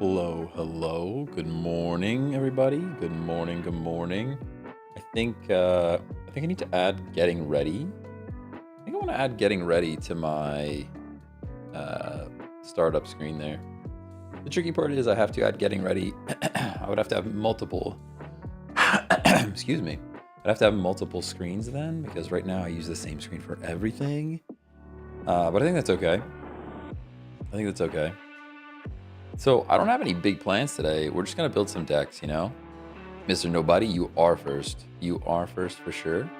Hello, hello. Good morning, everybody. Good morning, good morning. I think I need to add getting ready. I think I want to add getting ready to my startup screen there. The tricky part is I have to add getting ready. I would have to have multiple excuse me. I'd have to have multiple screens then, because right now I use the same screen for everything. But I think that's okay. I think that's okay. So I don't have any big plans today. We're just gonna build some decks, you know? Mr. Nobody, you are first. You are first for sure.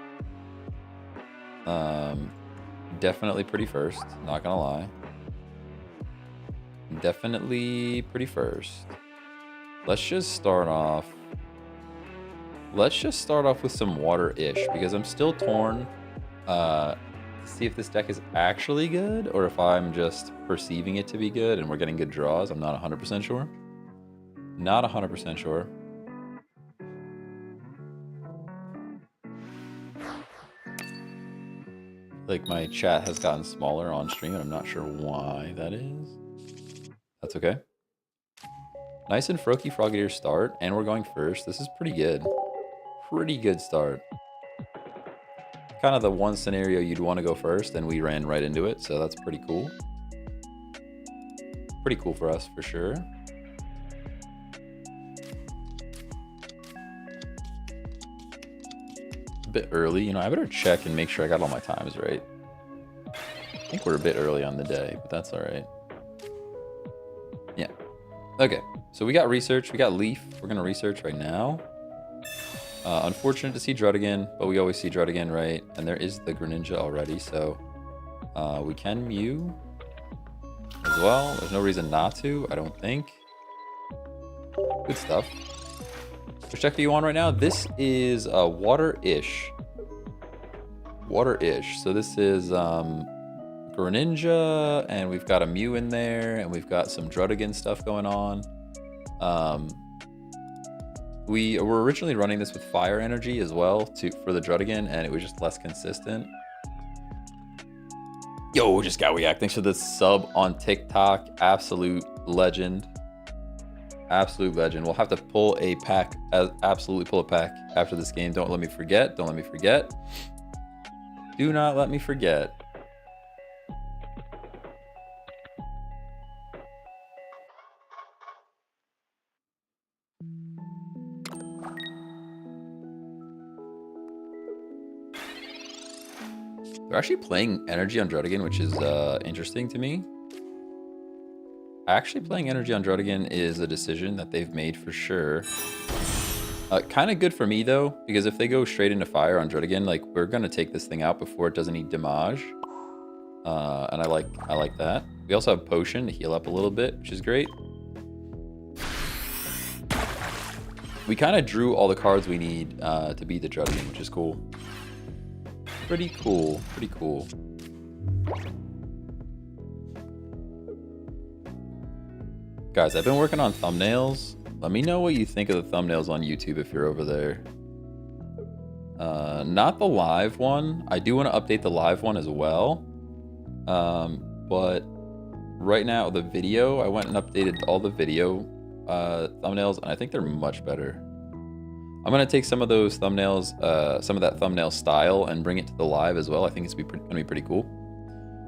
Definitely pretty first, not gonna lie. Definitely pretty first. Let's just start off with some water-ish, because I'm still torn to see if this deck is actually good or if I'm just perceiving it to be good and we're getting good draws. I'm not 100% sure. Not 100% sure. Like, my chat has gotten smaller on stream and I'm not sure why that is. That's okay. Nice and froggy start, and we're going first. This is pretty good. Pretty good start. Kind of the one scenario you'd want to go first, and we ran right into it, so that's pretty cool. Pretty cool for us, for sure. A bit early, you know, I better check and make sure I got all my times right. I think we're a bit early on the day, but that's all right. Yeah. Okay, so we got research, we got Leaf. We're gonna research right now. Unfortunate to see Drudigan, but we always see Drudigan, right? And there is the Greninja already, so we can Mew as well. There's no reason not to, I don't think. Good stuff. Which deck are you on right now? This is Water-ish. Water-ish. So this is Greninja, and we've got a Mew in there, and we've got some Drudigan stuff going on. We were originally running this with Fire Energy as well for the Drudigan, and it was just less consistent. Yo, just got react. Thanks for the sub on TikTok. Absolute legend. Absolute legend. We'll have to pull a pack. Absolutely pull a pack after this game. Don't let me forget. Don't let me forget. Do not let me forget. They're actually playing Energy on Drudigan, which is interesting to me. Actually playing Energy on Drudigan is a decision that they've made for sure. Kind of good for me, though, because if they go straight into Fire on Drudigan, like, we're going to take this thing out before it doesn't need damage. And I like that. We also have Potion to heal up a little bit, which is great. We kind of drew all the cards we need to beat the Drudigan, which is cool. Pretty cool, pretty cool. Guys, I've been working on thumbnails. Let me know what you think of the thumbnails on YouTube if you're over there. Not the live one. I do want to update the live one as well. But right now, the video, I went and updated all the video thumbnails, and I think they're much better. I'm going to take some of those thumbnails, some of that thumbnail style, and bring it to the live as well. I think it's going to be pretty cool.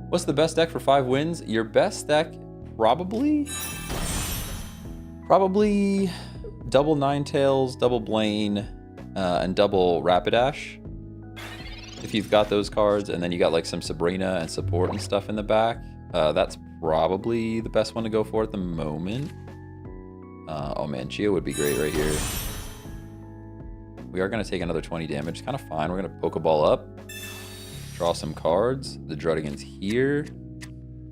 What's the best deck for 5 wins? Your best deck, probably double Ninetales, double Blaine, and double Rapidash. If you've got those cards, and then you got like some Sabrina and support and stuff in the back, that's probably the best one to go for at the moment. Oh man, Geo would be great right here. We are going to take another 20 damage. It's kind of fine. We're going to Pokeball up. Draw some cards. The Drudigan's here.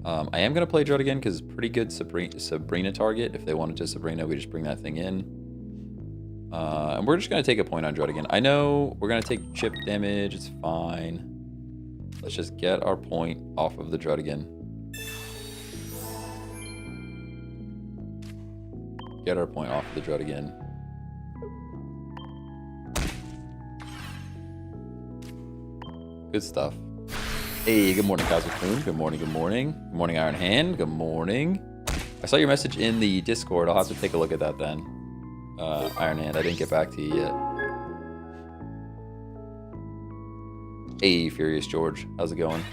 I am going to play Drudigan because it's pretty good Sabrina target. If they wanted to Sabrina, we just bring that thing in. And we're just going to take a point on Drudigan. I know we're going to take chip damage. It's fine. Let's just get our point off of the Drudigan. Get our point off of the Drudigan. Good stuff. Hey, good morning, Cosmic Moon. Good morning, good morning. Good morning, Iron Hand. Good morning. I saw your message in the Discord. I'll have to take a look at that then. Iron Hand, I didn't get back to you yet. Hey, Furious George, how's it going?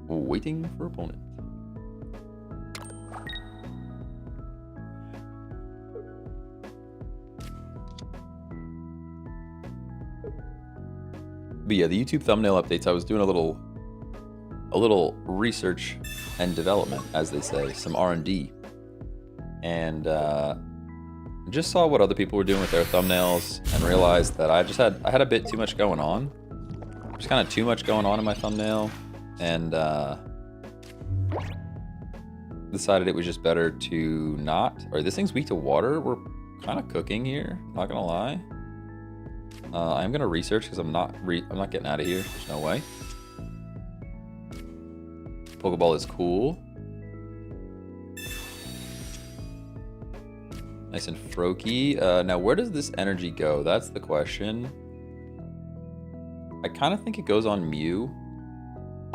Waiting for opponent. But yeah, the YouTube thumbnail updates, I was doing a little research and development, as they say, some R&D. And just saw what other people were doing with their thumbnails and realized that I had a bit too much going on. There's kind of too much going on in my thumbnail, and decided it was just better to not. Or this thing's weak to water. We're kind of cooking here, not gonna lie. I'm gonna research because I'm not getting out of here. There's no way. Pokeball is cool. Nice and froaky. Now, where does this energy go? That's the question. I kind of think it goes on Mew.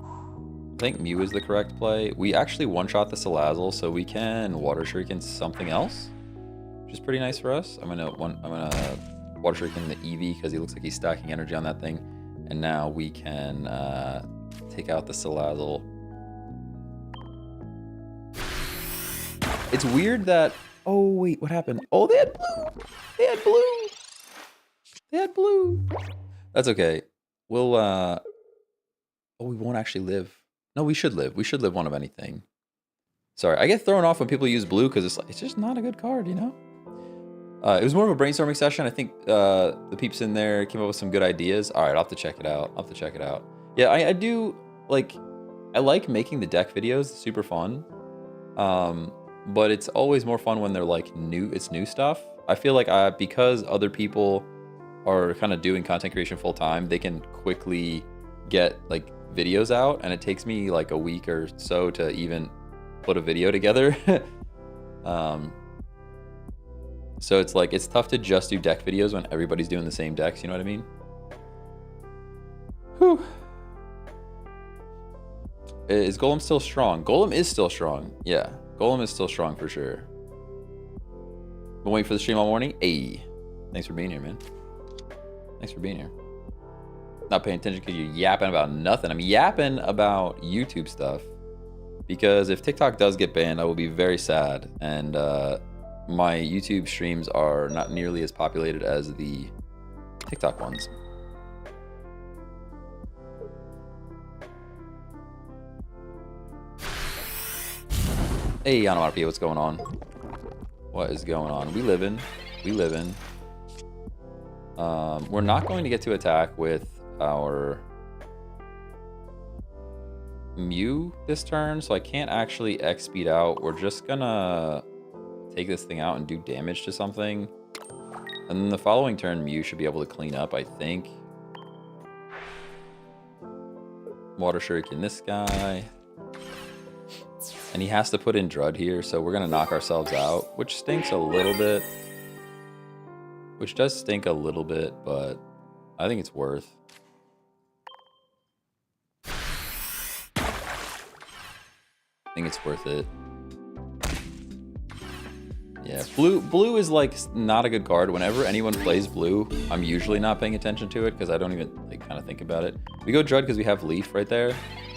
I think Mew is the correct play. We actually one-shot the Salazzle, so we can Water Shuriken something else, which is pretty nice for us. I'm gonna Water Shuriken the Eevee because he looks like he's stacking energy on that thing, and now we can take out the Salazzle. It's weird that. Oh wait, what happened? Oh, they had blue. They had blue. They had blue. That's okay. We'll. Oh, we won't actually live. No, we should live. We should live one of anything. Sorry, I get thrown off when people use blue because it's just not a good card, you know? It was more of a brainstorming session. I think the peeps in there came up with some good ideas. All right, I'll have to check it out. I'll have to check it out. Yeah, I do, like, I like making the deck videos. It's super fun. But it's always more fun when they're, like, new. It's new stuff. I feel like because other people are kind of doing content creation full time, they can quickly get, like, videos out, and it takes me like a week or so to even put a video together. So it's like, it's tough to just do deck videos when everybody's doing the same decks, you know what I mean? Whew. Is Golem still strong? Golem is still strong. Yeah, Golem is still strong for sure. Been waiting for the stream all morning. Hey, thanks for being here, man. Thanks for being here. Not paying attention because you're yapping about nothing. I'm yapping about YouTube stuff because if TikTok does get banned, I will be very sad. And my YouTube streams are not nearly as populated as the TikTok ones. Hey, Onomatopoeia, what's going on? What is going on? We living. We living. We're not going to get to attack with our Mew this turn, so I can't actually X speed out. We're just gonna take this thing out and do damage to something, and then the following turn Mew should be able to clean up, I think. Water Shuriken this guy, and he has to put in Drud here, so we're gonna knock ourselves out, which stinks a little bit, which does stink a little bit, but I think it's worth. I think it's worth it. Yeah, blue is like not a good card. Whenever anyone plays blue, I'm usually not paying attention to it because I don't even like kind of think about it. We go Drud because we have Leaf right there.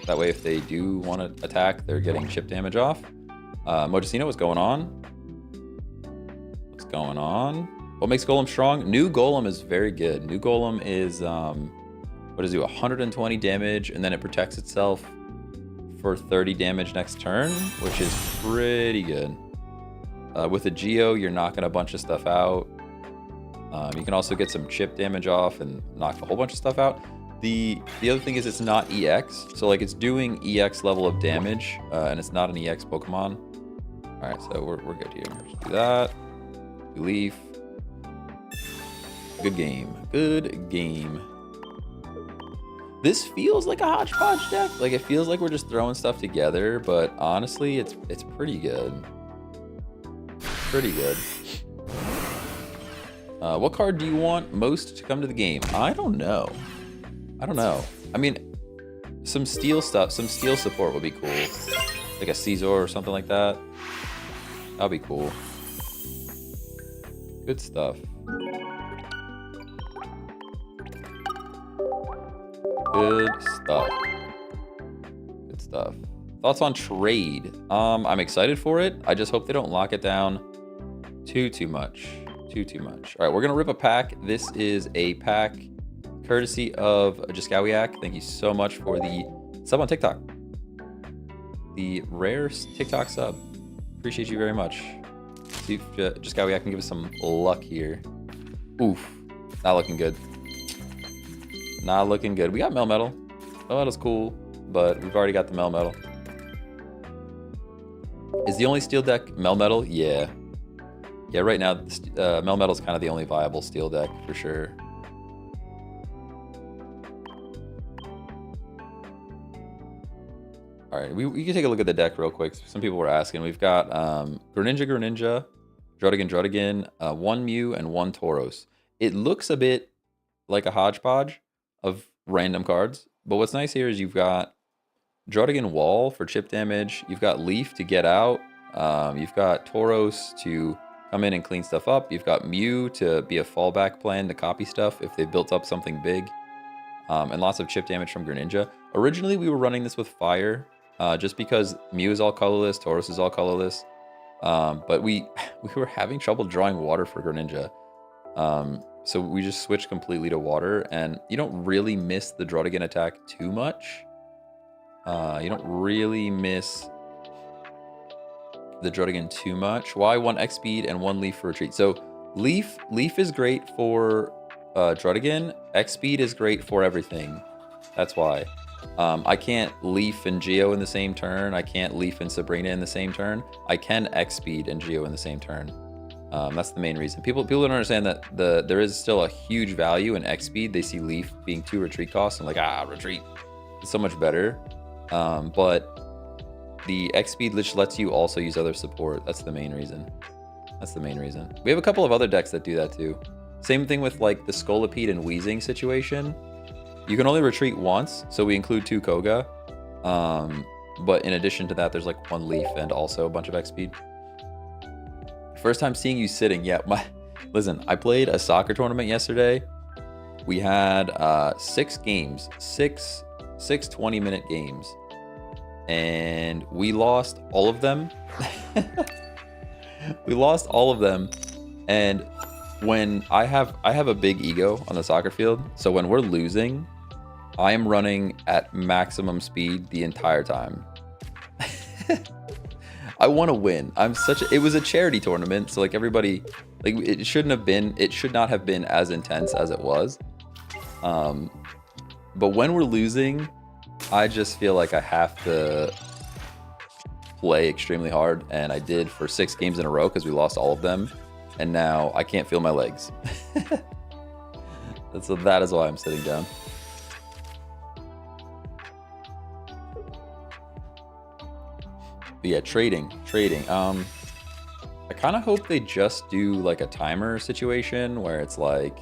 That way, if they do want to attack, they're getting chip damage off. Mojacino, what's going on? What's going on? What makes Golem strong? New Golem is very good. New Golem is what does it do? 120 damage, and then it protects itself for 30 damage next turn, which is pretty good. With a Geo, you're knocking a bunch of stuff out. You can also get some chip damage off and knock a whole bunch of stuff out. The other thing is it's not EX, so like it's doing EX level of damage, and it's not an EX Pokemon. All right, so we're good here. Just do that. Leaf. Good game. Good game. This feels like a hodgepodge deck. Like it feels like we're just throwing stuff together, but honestly, it's pretty good. Pretty good. What card do you want most to come to the game? I don't know. I don't know. I mean, some steel stuff, some steel support would be cool. Like a Caesar or something like that. That'd be cool. Good stuff. Good stuff. Good stuff. Thoughts on trade? I'm excited for it. I just hope they don't lock it down too much. Too much. All right, we're gonna rip a pack. This is a pack courtesy of Jiskawiak. Thank you so much for the sub on TikTok. The rare TikTok sub. Appreciate you very much. See if Jiskawiak can give us some luck here. Oof, not looking good. Not looking good. We got Melmetal. Melmetal's cool, but we've already got the Melmetal. Is the only steel deck Melmetal? Yeah. Yeah, right now, Melmetal's kind of the only viable steel deck, for sure. All right, we can take a look at the deck real quick. Some people were asking. We've got Greninja, Druddigan, 1 Mew, and 1 Tauros. It looks a bit like a hodgepodge of random cards, but what's nice here is you've got Druddigan Wall for chip damage. You've got Leaf to get out. You've got Tauros to come in and clean stuff up. You've got Mew to be a fallback plan to copy stuff if they built up something big. And lots of chip damage from Greninja. Originally, we were running this with Fire, just because Mew is all colorless, Tauros is all colorless. But we were having trouble drawing water for Greninja. So we just switched completely to water, and you don't really miss the Druddigan attack too much. You don't really miss the Druddigan too much. Why 1 X speed and 1 Leaf for retreat? So Leaf is great for Druddigan. X speed is great for everything. That's why. I can't Leaf and Geo in the same turn. I can't Leaf and Sabrina in the same turn. I can X speed and Geo in the same turn. That's the main reason. People don't understand that there is still a huge value in X speed. They see Leaf being 2 retreat costs and like, retreat. It's so much better. But the X speed just lets you also use other support. That's the main reason. That's the main reason. We have a couple of other decks that do that too. Same thing with like the Scolipede and Weezing situation. You can only retreat once, so we include 2 Koga. But in addition to that, there's like 1 Leaf and also a bunch of X speed. First time seeing you sitting. Yeah, listen, I played a soccer tournament yesterday. We had 6 games, 6 20-minute games. And we lost all of them. We lost all of them. And when I have a big ego on the soccer field, so when we're losing, I am running at maximum speed the entire time. I want to win. It was a charity tournament, so like everybody, like it should not have been as intense as it was. But when we're losing, I just feel like I have to play extremely hard, and I did for 6 games in a row because we lost all of them, and now I can't feel my legs. So that is why I'm sitting down. But yeah, trading. I kind of hope they just do like a timer situation where it's like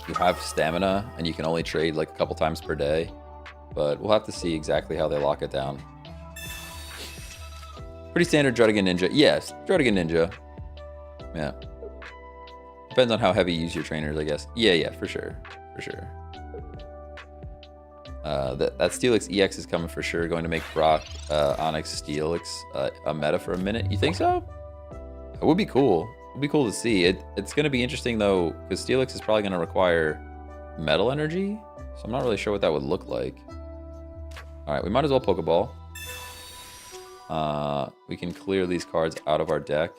you have stamina and you can only trade like a couple times per day, but we'll have to see exactly how they lock it down. Pretty standard Druddigan Ninja. Yes, Druddigan Ninja. Yeah. Depends on how heavy you use your trainers, I guess. Yeah, for sure. That Steelix EX is coming for sure. Going to make Brock Onyx Steelix a meta for a minute. You think so? It would be cool. It would be cool to see. It's going to be interesting though, because Steelix is probably going to require metal energy. So I'm not really sure what that would look like. All right, we might as well Pokeball. We can clear these cards out of our deck.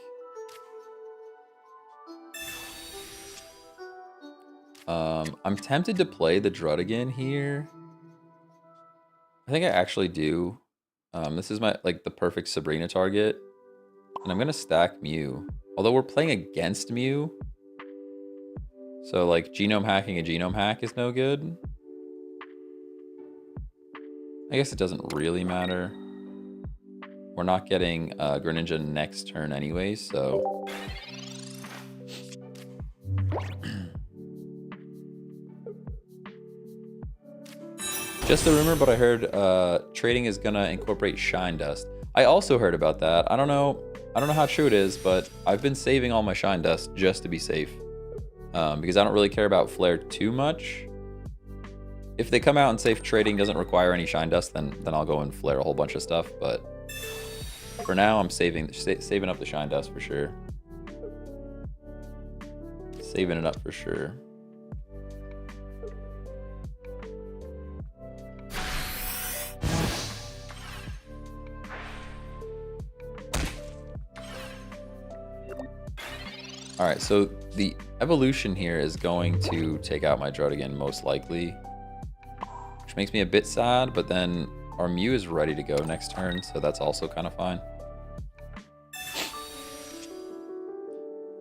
I'm tempted to play the Druddigan here. I think I actually do. This is the perfect Sabrina target. And I'm gonna stack Mew. Although we're playing against Mew. So like genome hacking a genome hack is no good. I guess it doesn't really matter. We're not getting Greninja next turn anyways, so. Just a rumor, but I heard trading is gonna incorporate shine dust. I also heard about that. I don't know how true it is, but I've been saving all my shine dust just to be safe. Because I don't really care about flare too much. If they come out and say trading doesn't require any shine dust, then I'll go and flare a whole bunch of stuff. But for now, I'm saving up the shine dust for sure. Saving it up for sure. All right, so the evolution here is going to take out my Druddigan most likely, which makes me a bit sad, but then our Mew is ready to go next turn, so that's also kind of fine.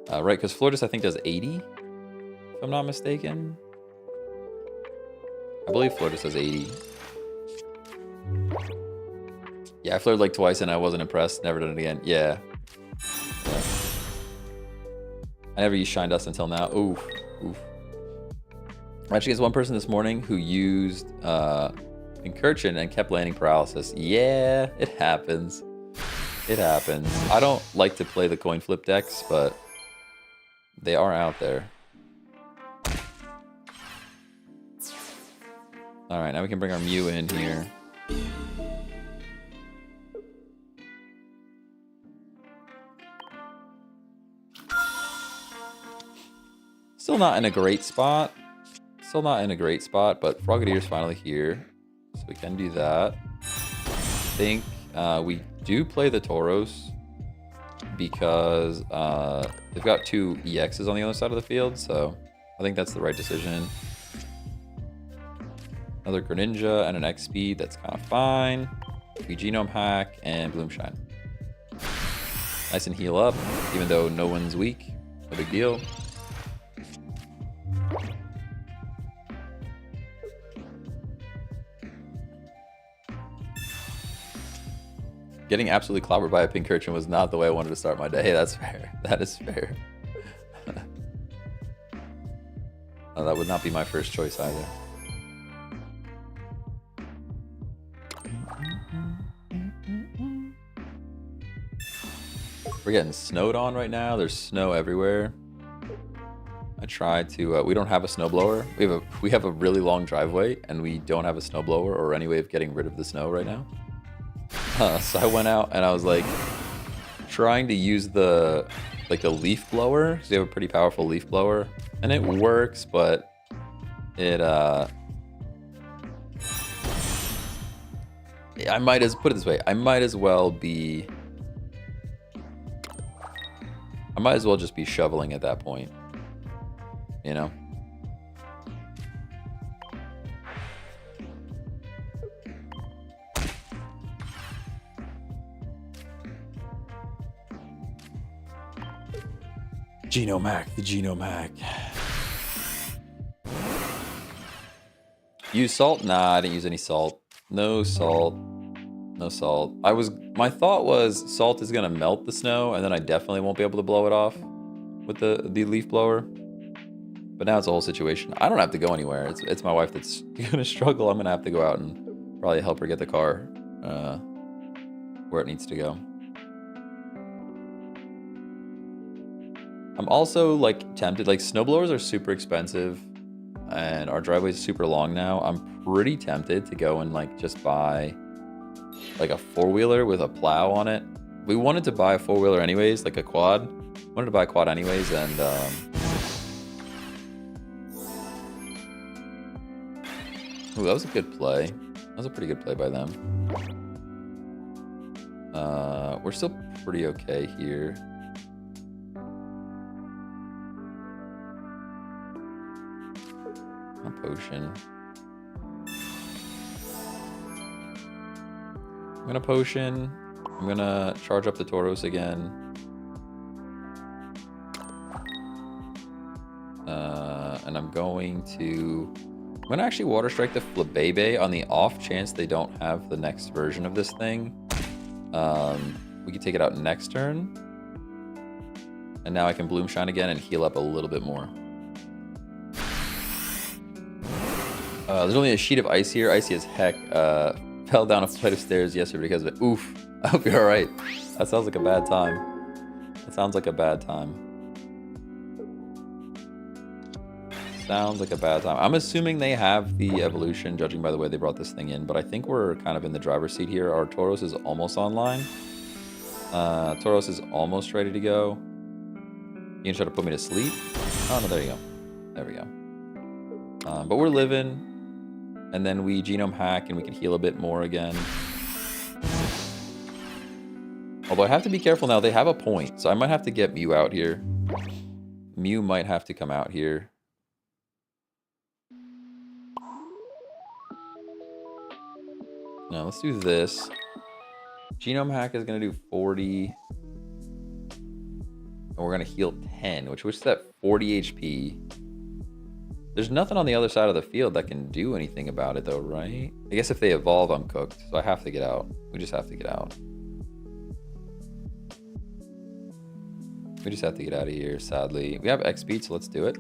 Right, because Floridus I think does 80, if I'm not mistaken. I believe Floridus does 80. Yeah, I flared like twice and I wasn't impressed, never done it again. Yeah. I never used shine dust until now. Oof. I actually, there's one person this morning who used Incursion and kept landing paralysis. Yeah, it happens. It happens. I don't like to play the coin flip decks, but they are out there. All right, now we can bring our Mew in here. Still not in a great spot. But Froggedier's finally here. So we can do that. I think we do play the Tauros because they've got 2 EXs on the other side of the field, so I think that's the right decision. Another Greninja and an X speed, that's kind of fine. We Genome Hack and Bloomshine. Nice and heal up, even though no one's weak. No big deal. Getting absolutely clobbered by a Pincurchin was not the way I wanted to start my day. That's fair. That is fair. That would not be my first choice either. We're getting snowed on right now. There's snow everywhere. I tried to. We don't have a snowblower. We have a really long driveway, and we don't have a snowblower or any way of getting rid of the snow right now. So I went out and I was like trying to use the leaf blower, because they have a pretty powerful leaf blower, and it works, but it I might as put it this way, I might as well just be shoveling at that point, you know. Genome Hack, the Genome Hack. Use salt? Nah, I didn't use any salt. No salt. No salt. My thought was salt is gonna melt the snow, and then I definitely won't be able to blow it off with the leaf blower. But now it's a whole situation. I don't have to go anywhere. It's my wife that's gonna struggle. I'm gonna have to go out and probably help her get the car where it needs to go. I'm also like tempted, like snowblowers are super expensive and our driveway's super long now. I'm pretty tempted to go and like just buy like a 4-wheeler with a plow on it. We wanted to buy a 4-wheeler anyways, like a quad. Wanted to buy a quad anyways, and ooh, that was a good play. That was a pretty good play by them. We're still pretty okay here. A potion. I'm gonna potion. I'm gonna charge up the Tauros again. And I'm gonna actually Water Strike the Flabébé on the off chance they don't have the next version of this thing. We can take it out next turn. And now I can Bloomshine again and heal up a little bit more. There's only a sheet of ice here. Icy as heck. Fell down a flight of stairs yesterday because of it. Oof. I hope you're alright. That sounds like a bad time. That sounds like a bad time. Sounds like a bad time. I'm assuming they have the evolution, judging by the way they brought this thing in, but I think we're kind of in the driver's seat here. Our Tauros is almost online. Tauros is almost ready to go. You can try to put me to sleep. Oh, no, there you go. There we go. But we're living, and then we genome hack, and we can heal a bit more again. Although I have to be careful now. They have a point, so I might have to get Mew out here. Mew might have to come out here. No, let's do this. Genome hack is going to do 40. And we're going to heal 10, which is at 40 HP. There's nothing on the other side of the field that can do anything about it, though, right? I guess if they evolve, I'm cooked. So I have to get out. We just have to get out. We just have to get out of here, sadly. We have X speed, so let's do it.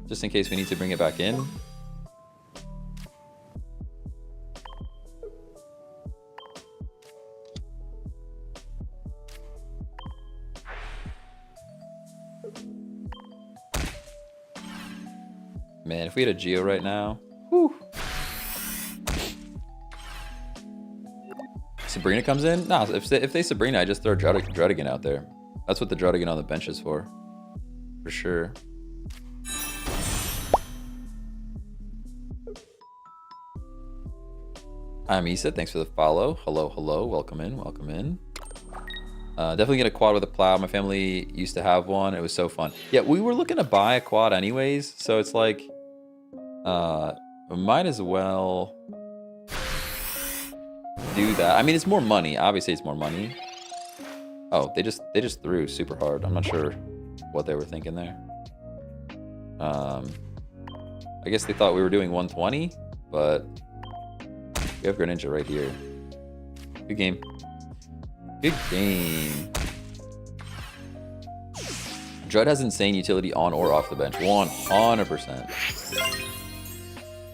Just in case we need to bring it back in. Man, if we had a Geo right now, whew. Sabrina comes in? Nah, if they Sabrina, I just throw Drudigan out there. That's what the Drudigan on the bench is for sure. Hi, Misa. Thanks for the follow. Hello, hello. Welcome in. Welcome in. Definitely get a quad with a plow. My family used to have one. It was so fun. Yeah, we were looking to buy a quad anyways, so it's like, we might as well do that. I mean, it's more money. Obviously, it's more money. Oh, they just threw super hard. I'm not sure what they were thinking there. I guess they thought we were doing 120, but we have Greninja right here. Good game. Good game. Drud has insane utility on or off the bench. 100%.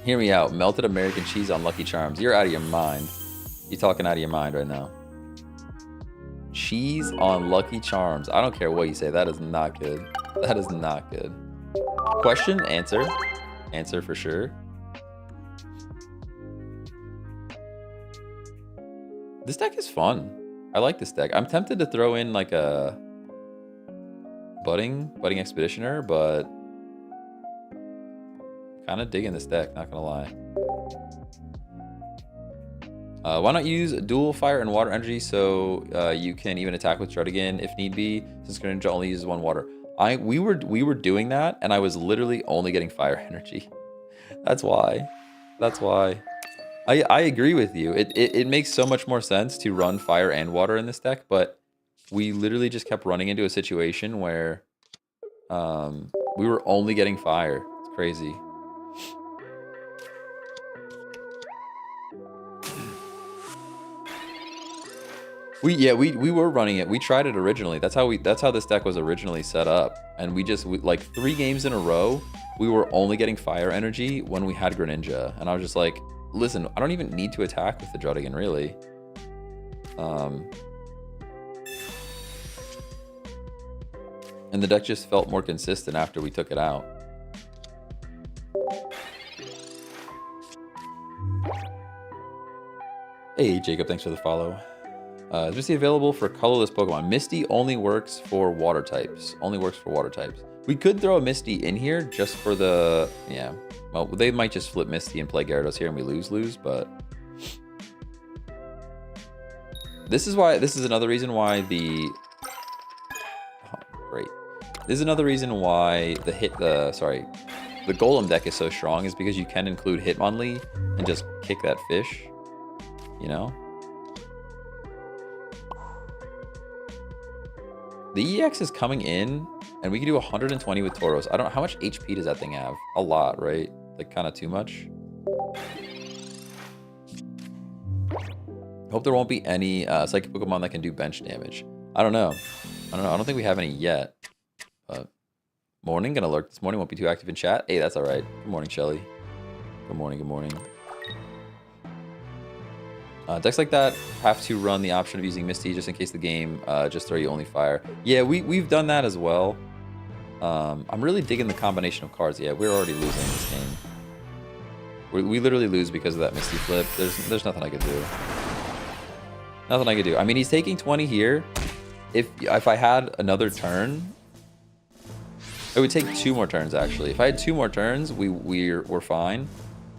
Hear me out. Melted American cheese on Lucky Charms. You're out of your mind. You're talking out of your mind right now. Cheese on Lucky Charms. I don't care what you say. That is not good. That is not good. Question, answer. Answer for sure. This deck is fun. I like this deck. I'm tempted to throw in like a budding expeditioner, but kind of digging this deck, not gonna lie. Why not use dual fire and water energy so you can even attack with Drudigan if need be, since Greninja only uses one water. We were doing that, and I was literally only getting fire energy. That's why. That's why. I agree with you. It makes so much more sense to run fire and water in this deck, but we literally just kept running into a situation where we were only getting fire. It's crazy. We were running it. We tried it originally. That's how this deck was originally set up. And we like 3 games in a row, we were only getting fire energy when we had Greninja. And I was just like, listen, I don't even need to attack with the Drudigan, really. And the deck just felt more consistent after we took it out. Hey, Jacob, thanks for the follow. Is Misty available for colorless Pokemon? Misty only works for water types. Only works for water types. We could throw a Misty in here just for the... Yeah. Well, they might just flip Misty and play Gyarados here and we lose, but... This is another reason why the... Oh, great. This is another reason why the Golem deck is so strong, is because you can include Hitmonlee and just kick that fish. You know? The EX is coming in, and we can do 120 with Tauros. I don't know, how much HP does that thing have? A lot, right? Like, kind of too much. Hope there won't be any Psychic Pokemon that can do bench damage. I don't know. I don't think we have any yet. But morning, gonna lurk this morning. Won't be too active in chat. Hey, that's all right. Good morning, Shelly. Good morning, good morning. Decks like that have to run the option of using Misty just in case the game just throw you only fire. Yeah, we've done that as well. I'm really digging the combination of cards. Yeah, we're already losing this game. We literally lose because of that Misty flip. There's nothing I could do. Nothing I could do. I mean, he's taking 20 here. If I had another turn, it would take 2 more turns actually. If I had 2 more turns, we're fine.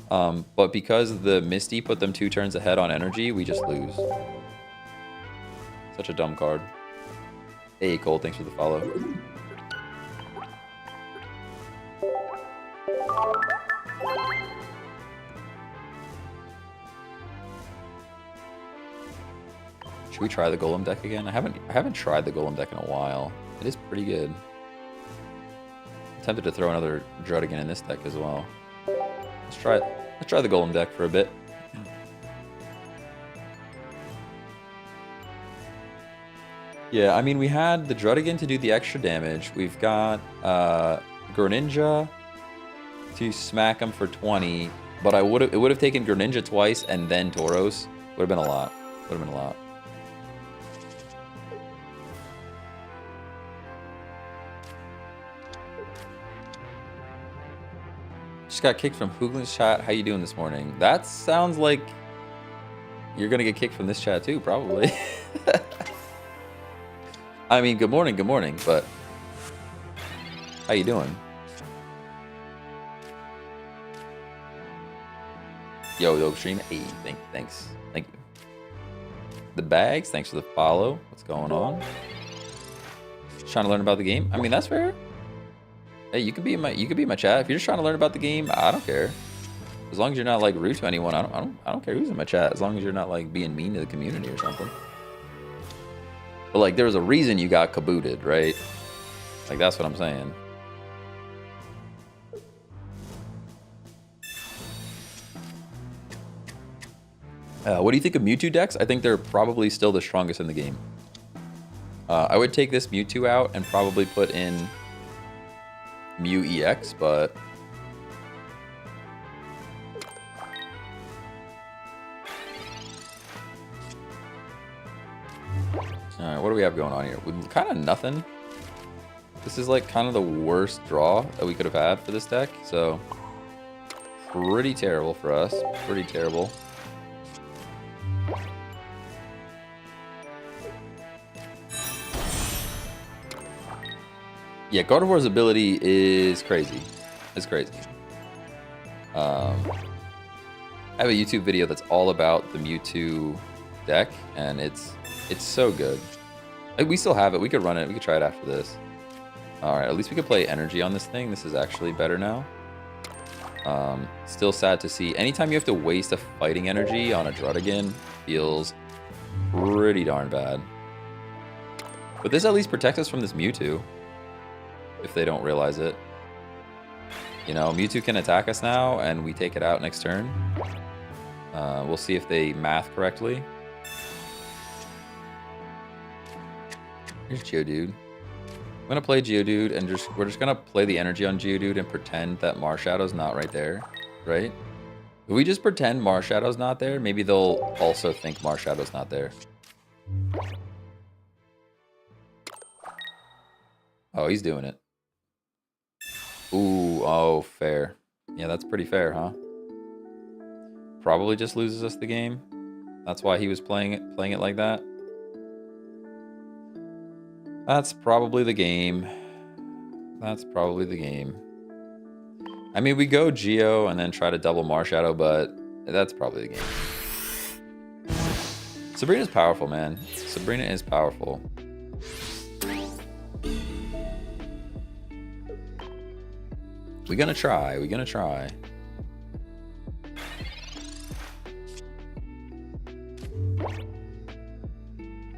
But because the Misty put them 2 turns ahead on energy, we just lose. Such a dumb card. Hey Cole, thanks for the follow. Should we try the Golem deck again? I haven't tried the Golem deck in a while. It is pretty good. I'm tempted to throw another Drudigan in this deck as well. Let's try the Golem deck for a bit. Yeah, I mean we had the Drudigan to do the extra damage. We've got Greninja to smack him for 20, but it would have taken Greninja twice and then Tauros. Would have been a lot. Would have been a lot. Just got kicked from Hooglin's chat. How you doing this morning? That sounds like you're gonna get kicked from this chat too, probably. I mean, good morning, but how you doing? Yo, stream. Hey, thanks. Thank you. The bags, thanks for the follow. What's going on? Just trying to learn about the game. I mean, that's fair. Hey, you could be in my chat if you're just trying to learn about the game. I don't care, as long as you're not like rude to anyone. I don't care who's in my chat, as long as you're not like being mean to the community or something. But like, there was a reason you got kabooted, right? Like, that's what I'm saying. What do you think of Mewtwo decks? I think they're probably still the strongest in the game. I would take this Mewtwo out and probably put in Mew EX, but alright, what do we have going on here? With kind of nothing. This is like kind of the worst draw that we could have had for this deck, so pretty terrible for us. Pretty terrible. Yeah, Gardevoir's ability is crazy. It's crazy. I have a YouTube video that's all about the Mewtwo deck, and it's so good. Like, we still have it. We could run it. We could try it after this. All right, at least we could play energy on this thing. This is actually better now. Still sad to see. Anytime you have to waste a fighting energy on a Drudigan feels pretty darn bad. But this at least protects us from this Mewtwo. If they don't realize it. You know, Mewtwo can attack us now, and we take it out next turn. We'll see if they math correctly. Here's Geodude. I'm gonna play Geodude, and we're just gonna play the energy on Geodude and pretend that Marshadow's not right there, right? If we just pretend Marshadow's not there, maybe they'll also think Marshadow's not there. Oh, he's doing it. Ooh, oh, fair. Yeah, that's pretty fair, huh? Probably just loses us the game. That's why he was playing it like that. That's probably the game. That's probably the game. I mean, we go Geo and then try to double Marshadow, but that's probably the game. Sabrina's powerful, man. Sabrina is powerful. We're gonna try. We're gonna try.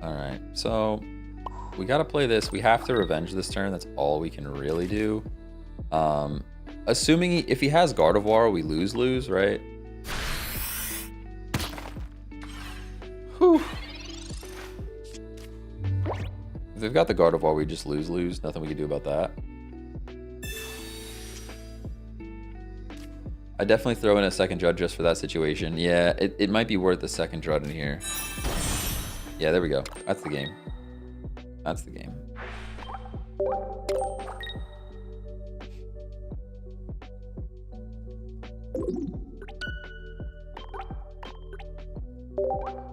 Alright, so we gotta play this. We have to revenge this turn. That's all we can really do. Assuming if he has Gardevoir, we lose, right? Whew. If they've got the Gardevoir, we just lose. Nothing we can do about that. I definitely throw in a second Drud just for that situation. Yeah, it might be worth a second Drud in here. Yeah, there we go. That's the game. That's the game.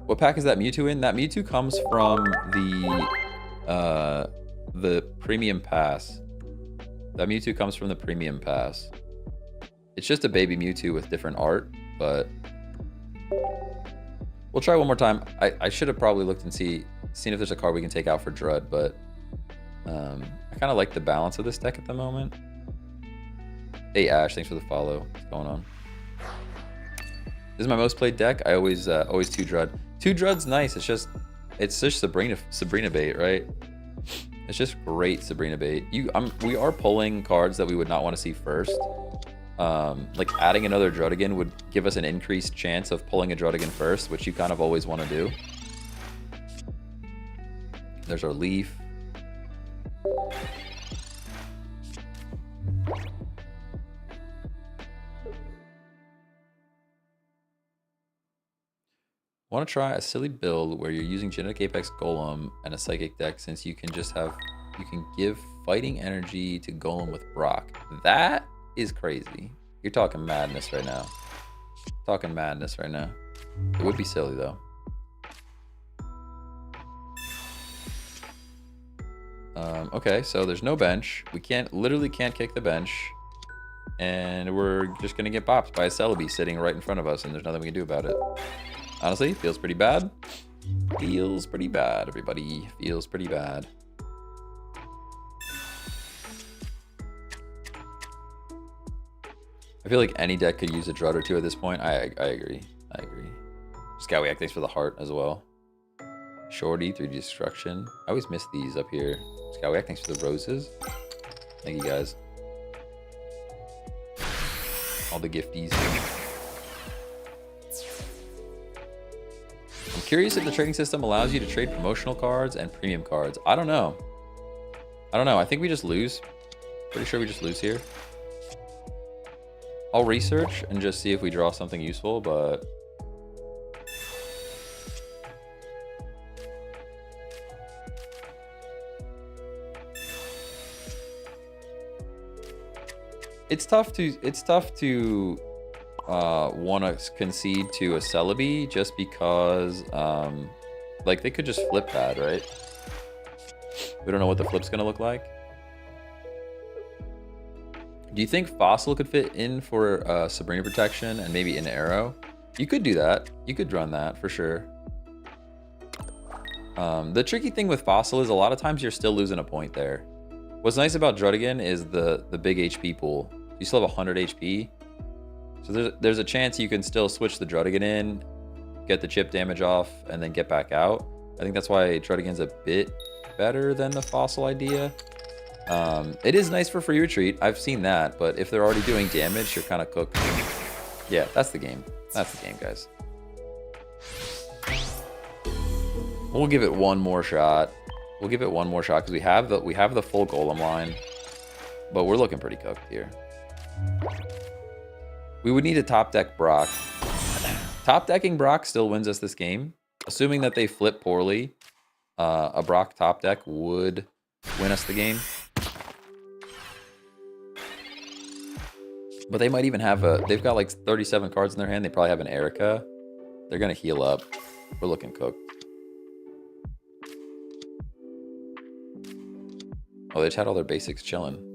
What pack is that Mewtwo in? That Mewtwo comes from the premium pass. That Mewtwo comes from the premium pass. It's just a baby Mewtwo with different art, but we'll try one more time. I should have probably looked and seen if there's a card we can take out for Drud, but I kind of like the balance of this deck at the moment. Hey Ash, thanks for the follow. What's going on? This is my most played deck. I always 2 Drud. 2 Drud's nice. It's just Sabrina bait, right? It's just great Sabrina bait. We are pulling cards that we would not want to see first. Like adding another Druddigan would give us an increased chance of pulling a Druddigan first, which you kind of always want to do. There's our Leaf. Want to try a silly build where you're using Genetic Apex Golem and a Psychic deck, since you can give fighting energy to Golem with Brock. That is crazy. You're talking madness right now. Talking madness right now. It would be silly though. Okay, so there's no bench. We literally can't kick the bench. And we're just gonna get bopped by a Celebi sitting right in front of us, and there's nothing we can do about it. Honestly, feels pretty bad. Feels pretty bad, everybody. Feels pretty bad. I feel like any deck could use a Drud or two at this point. I agree. I agree. Scowyak, thanks for the heart as well. Shorty, 3D Destruction. I always miss these up here. Scowyak, thanks for the roses. Thank you guys. All the gifties. I'm curious if the trading system allows you to trade promotional cards and premium cards. I don't know. I think we just lose. Pretty sure we just lose here. I'll research and just see if we draw something useful, but it's tough to want to concede to a Celebi just because like they could just flip that, right? We don't know what the flip's gonna look like. Do you think Fossil could fit in for Sabrina protection and maybe an arrow? You could do that. You could run that for sure. The tricky thing with Fossil is a lot of times you're still losing a point there. What's nice about Druddigan is the big HP pool. You still have 100 HP. So there's a chance you can still switch the Druddigan in, get the chip damage off, and then get back out. I think that's why Druddigan's a bit better than the Fossil idea. It is nice for free retreat. I've seen that, but if they're already doing damage, you're kind of cooked. Yeah, that's the game. That's the game, guys. We'll give it one more shot. We'll give it one more shot because we have the full Golem line, but we're looking pretty cooked here. We would need to top deck Brock. Top decking Brock still wins us this game, assuming that they flip poorly. A Brock top deck would win us the game. But they might even have they've got like 37 cards in their hand. They probably have an Erica. They're going to heal up. We're looking cooked. Oh, they just had all their basics chilling.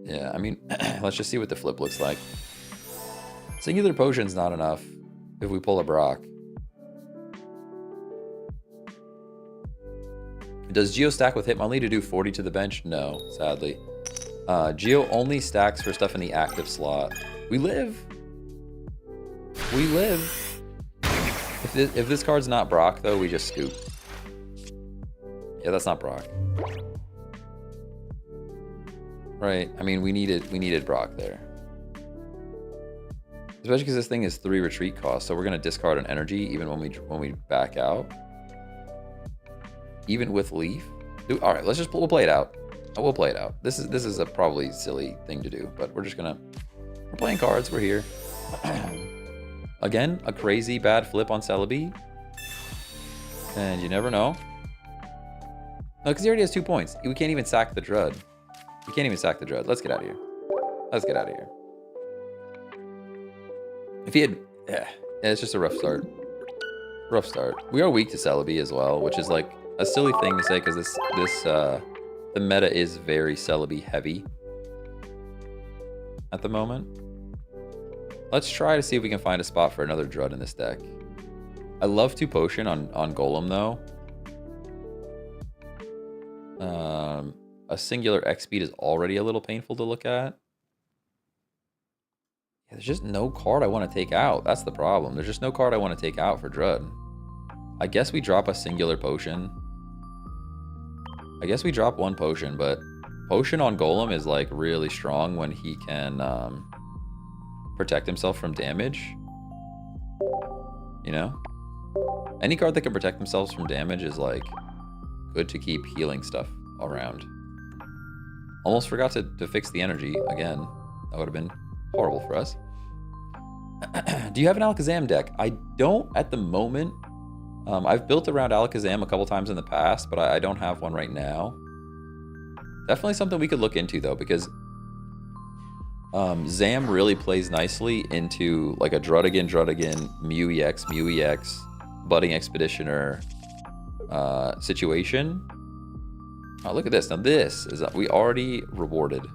Yeah, I mean, let's just see what the flip looks like. Singular Potion's not enough if we pull a Brock. Does Geo stack with Hitmonlee to do 40 to the bench? No, sadly. Geo only stacks for stuff in the active slot. We live. We live. If this card's not Brock, though, we just scoop. Yeah, that's not Brock. Right. I mean, we needed Brock there. Especially because this thing is 3 retreat costs, so we're gonna discard an energy even when we back out. Even with Leaf. All right, we'll play it out. We'll play it out. This is a probably silly thing to do, but we're just gonna We're playing cards. We're here. Again, a crazy bad flip on Celebi. And you never know. No, because he already has 2 points. We can't even sack the Drud. We can't even sack the Drud. Let's get out of here. Let's get out of here. If he had... Yeah, it's just a rough start. Rough start. We are weak to Celebi as well, which is like a silly thing to say because the meta is very Celebi heavy at the moment. Let's try to see if we can find a spot for another Drud in this deck. I love 2 Potion on Golem though. A singular X speed is already a little painful to look at. Yeah, there's just no card I want to take out. That's the problem. There's just no card I want to take out for Drud. I guess we drop a singular Potion. I guess we drop 1 Potion, but Potion on Golem is like really strong when he can protect himself from damage. You know? Any card that can protect themselves from damage is like good to keep healing stuff around. Almost forgot to fix the energy again. That would have been horrible for us. Do you have an Alakazam deck? I don't at the moment. I've built around Alakazam a couple times in the past, but I don't have one right now. Definitely something we could look into though, because Zam really plays nicely into like a Drudigan, Mew EX, Budding Expeditioner situation. Oh, look at this. Now this is, we already rewarded.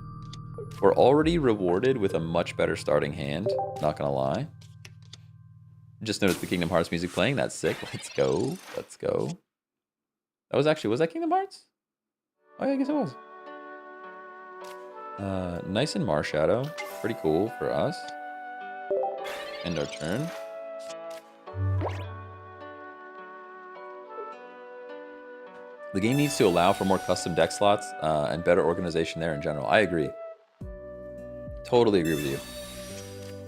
We're already rewarded with a much better starting hand. Not gonna lie. Just noticed the Kingdom Hearts music playing. That's sick. Let's go. Let's go. That was actually, was that Kingdom Hearts? Oh yeah, I guess it was. Nice and Marshadow. Pretty cool for us. End our turn. The game needs to allow for more custom deck slots and better organization there in general. I agree. Totally agree with you.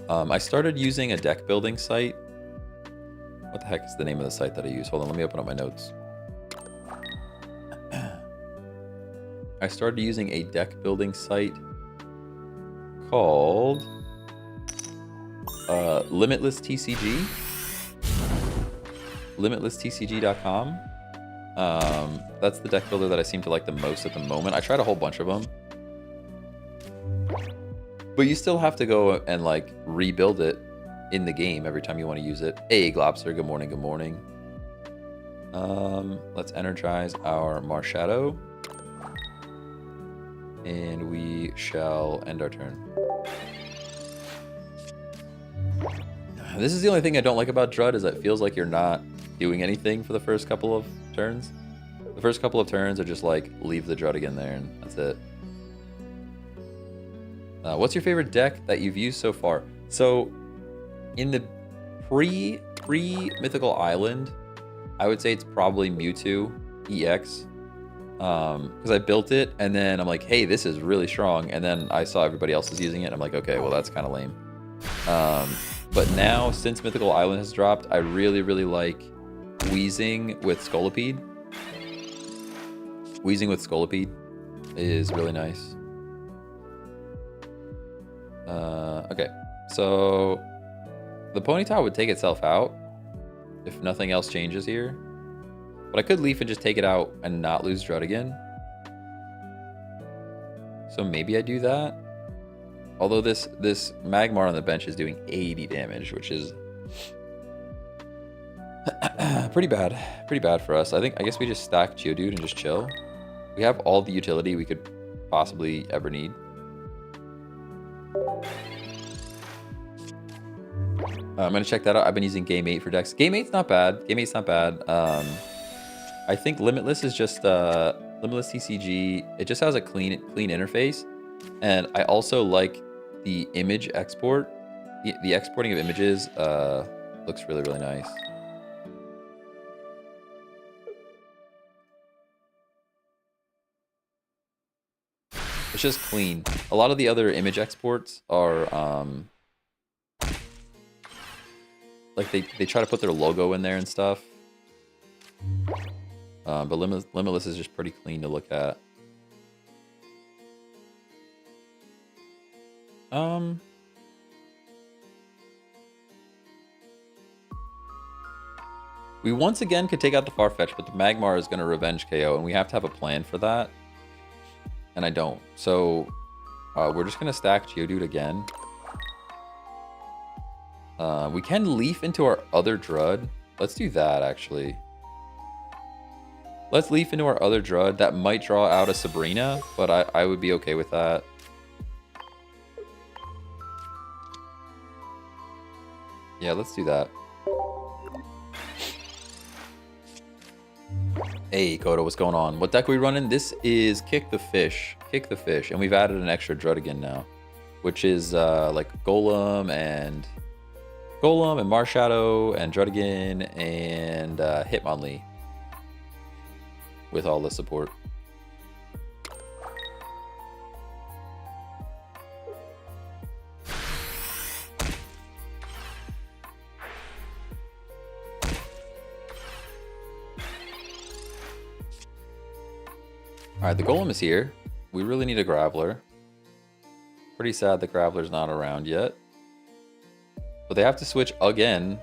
I started using a deck building site. What the heck is the name of the site that I use? Hold on, let me open up my notes. I started using a deck building site called Limitless TCG. LimitlessTCG.com. That's the deck builder that I seem to like the most at the moment. I tried a whole bunch of them. But you still have to go and like rebuild it in the game every time you want to use it. Hey, Globster, good morning, good morning. Let's energize our Marshadow. And we shall end our turn. This is the only thing I don't like about Drud, is that it feels like you're not doing anything for the first couple of turns. The first couple of turns are just like, leave the Drudigan there, and that's it. What's your favorite deck that you've used so far? So, in the pre-Mythical Island, I would say it's probably Mewtwo EX. Because I built it, and then I'm like, hey, this is really strong. And then I saw everybody else is using it, and I'm like, okay, well, that's kind of lame. But now, since Mythical Island has dropped, I really, really like Wheezing with Scolipede. Wheezing with Scolipede is really nice. Okay, so the Ponyta would take itself out if nothing else changes here. But I could leaf and just take it out and not lose Drudigan. So maybe I do that. Although this Magmar on the bench is doing 80 damage, which is pretty bad. Pretty bad for us. I guess we just stack Geodude and just chill. We have all the utility we could possibly ever need. I'm gonna check that out. I've been using Game 8 for decks. Game 8's not bad. Game 8's not bad. I think Limitless is just Limitless TCG. It just has a clean interface, and I also like the image export. The exporting of images looks really, really nice. It's just clean. A lot of the other image exports are like they try to put their logo in there and stuff. But Limitless is just pretty clean to look at. We once again could take out the Farfetch, but the Magmar is going to revenge KO, and we have to have a plan for that. And I don't. So we're just going to stack Geodude again. We can Leaf into our other Drud. Let's do that, actually. Let's Leaf into our other Drud. That might draw out a Sabrina, but I would be okay with that. Yeah, let's do that. Hey, Kodo, what's going on? What deck are we running? This is Kick the Fish. Kick the Fish. And we've added an extra Druddigan now, which is like Golem and Marshadow and Druddigan and Hitmonlee with all the support. Alright, the Golem is here. We really need a Graveler. Pretty sad the Graveler's not around yet. But they have to switch again.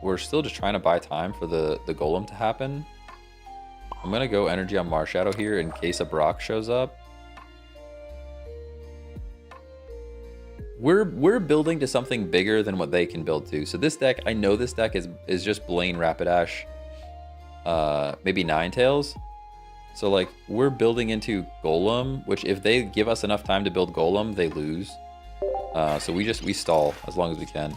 We're still just trying to buy time for the Golem to happen. I'm going to go Energy on Marshadow here in case a Brock shows up. We're building to something bigger than what they can build to. So this deck, I know this deck is just Blaine Rapidash, maybe Ninetales. So like we're building into Golem, which if they give us enough time to build Golem, they lose. So we stall as long as we can.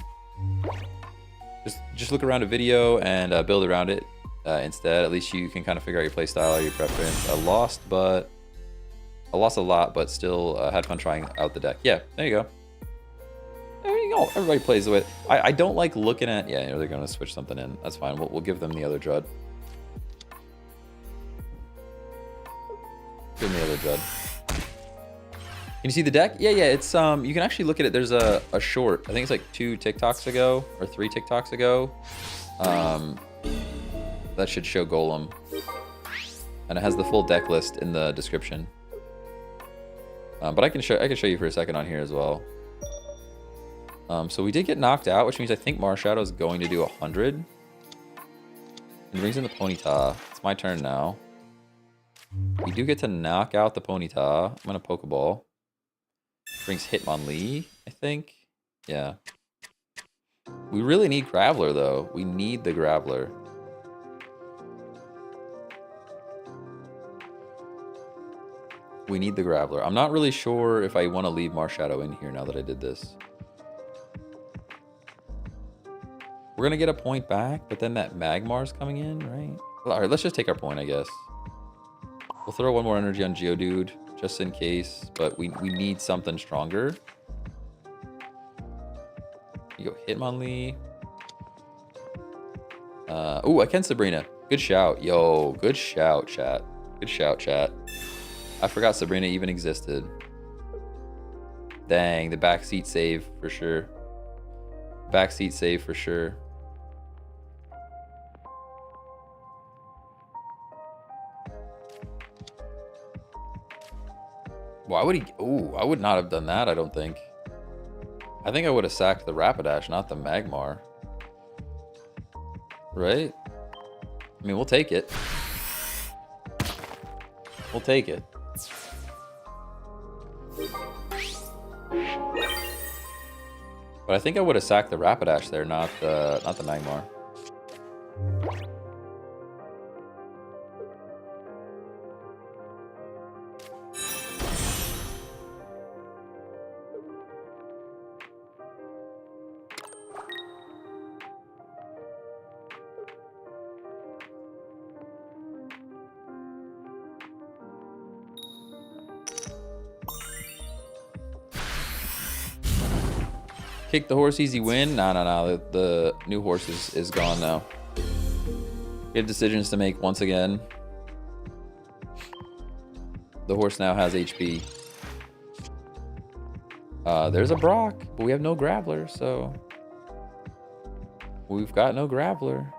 Just look around a video and build around it instead. At least you can kind of figure out your play style or your preference. I lost a lot, but still had fun trying out the deck. Yeah, there you go. There you go. Everybody plays the way. I don't like looking at. Yeah, they're gonna switch something in. That's fine. We'll give them the other Drud. Give me the other Drud. Can you see the deck? Yeah, it's you can actually look at it. There's a short. I think it's like 2 TikToks ago or 3 TikToks ago. That should show Golem. And it has the full deck list in the description. But I can show you for a second on here as well. So we did get knocked out, which means I think Marshadow is going to do 100. It brings in the Ponyta. It's my turn now. We do get to knock out the Ponyta. I'm gonna Pokeball. Brings Hitmonlee, I think. Yeah. We really need Graveler though. We need the Graveler. We need the Graveler. I'm not really sure if I want to leave Marshadow in here now that I did this. We're gonna get a point back, but then that Magmar's coming in, right? All right, let's just take our point, I guess. We'll throw one more energy on Geodude, just in case, but we need something stronger. You go Hitmonlee. Ooh, I can Sabrina. Good shout. Yo, good shout, chat. Good shout, chat. I forgot Sabrina even existed. Dang, the backseat save for sure. Backseat save for sure. Why would he? Ooh, I would not have done that, I don't think. I think I would have sacked the Rapidash, not the Magmar. Right? I mean, we'll take it. We'll take it. But I think I would have sacked the Rapidash there, not the Magmar. Kick the horse, easy win. No. The new horse is gone now. We have decisions to make once again. The horse now has HP. There's a Brock, but we have no Graveler, so we've got no Graveler.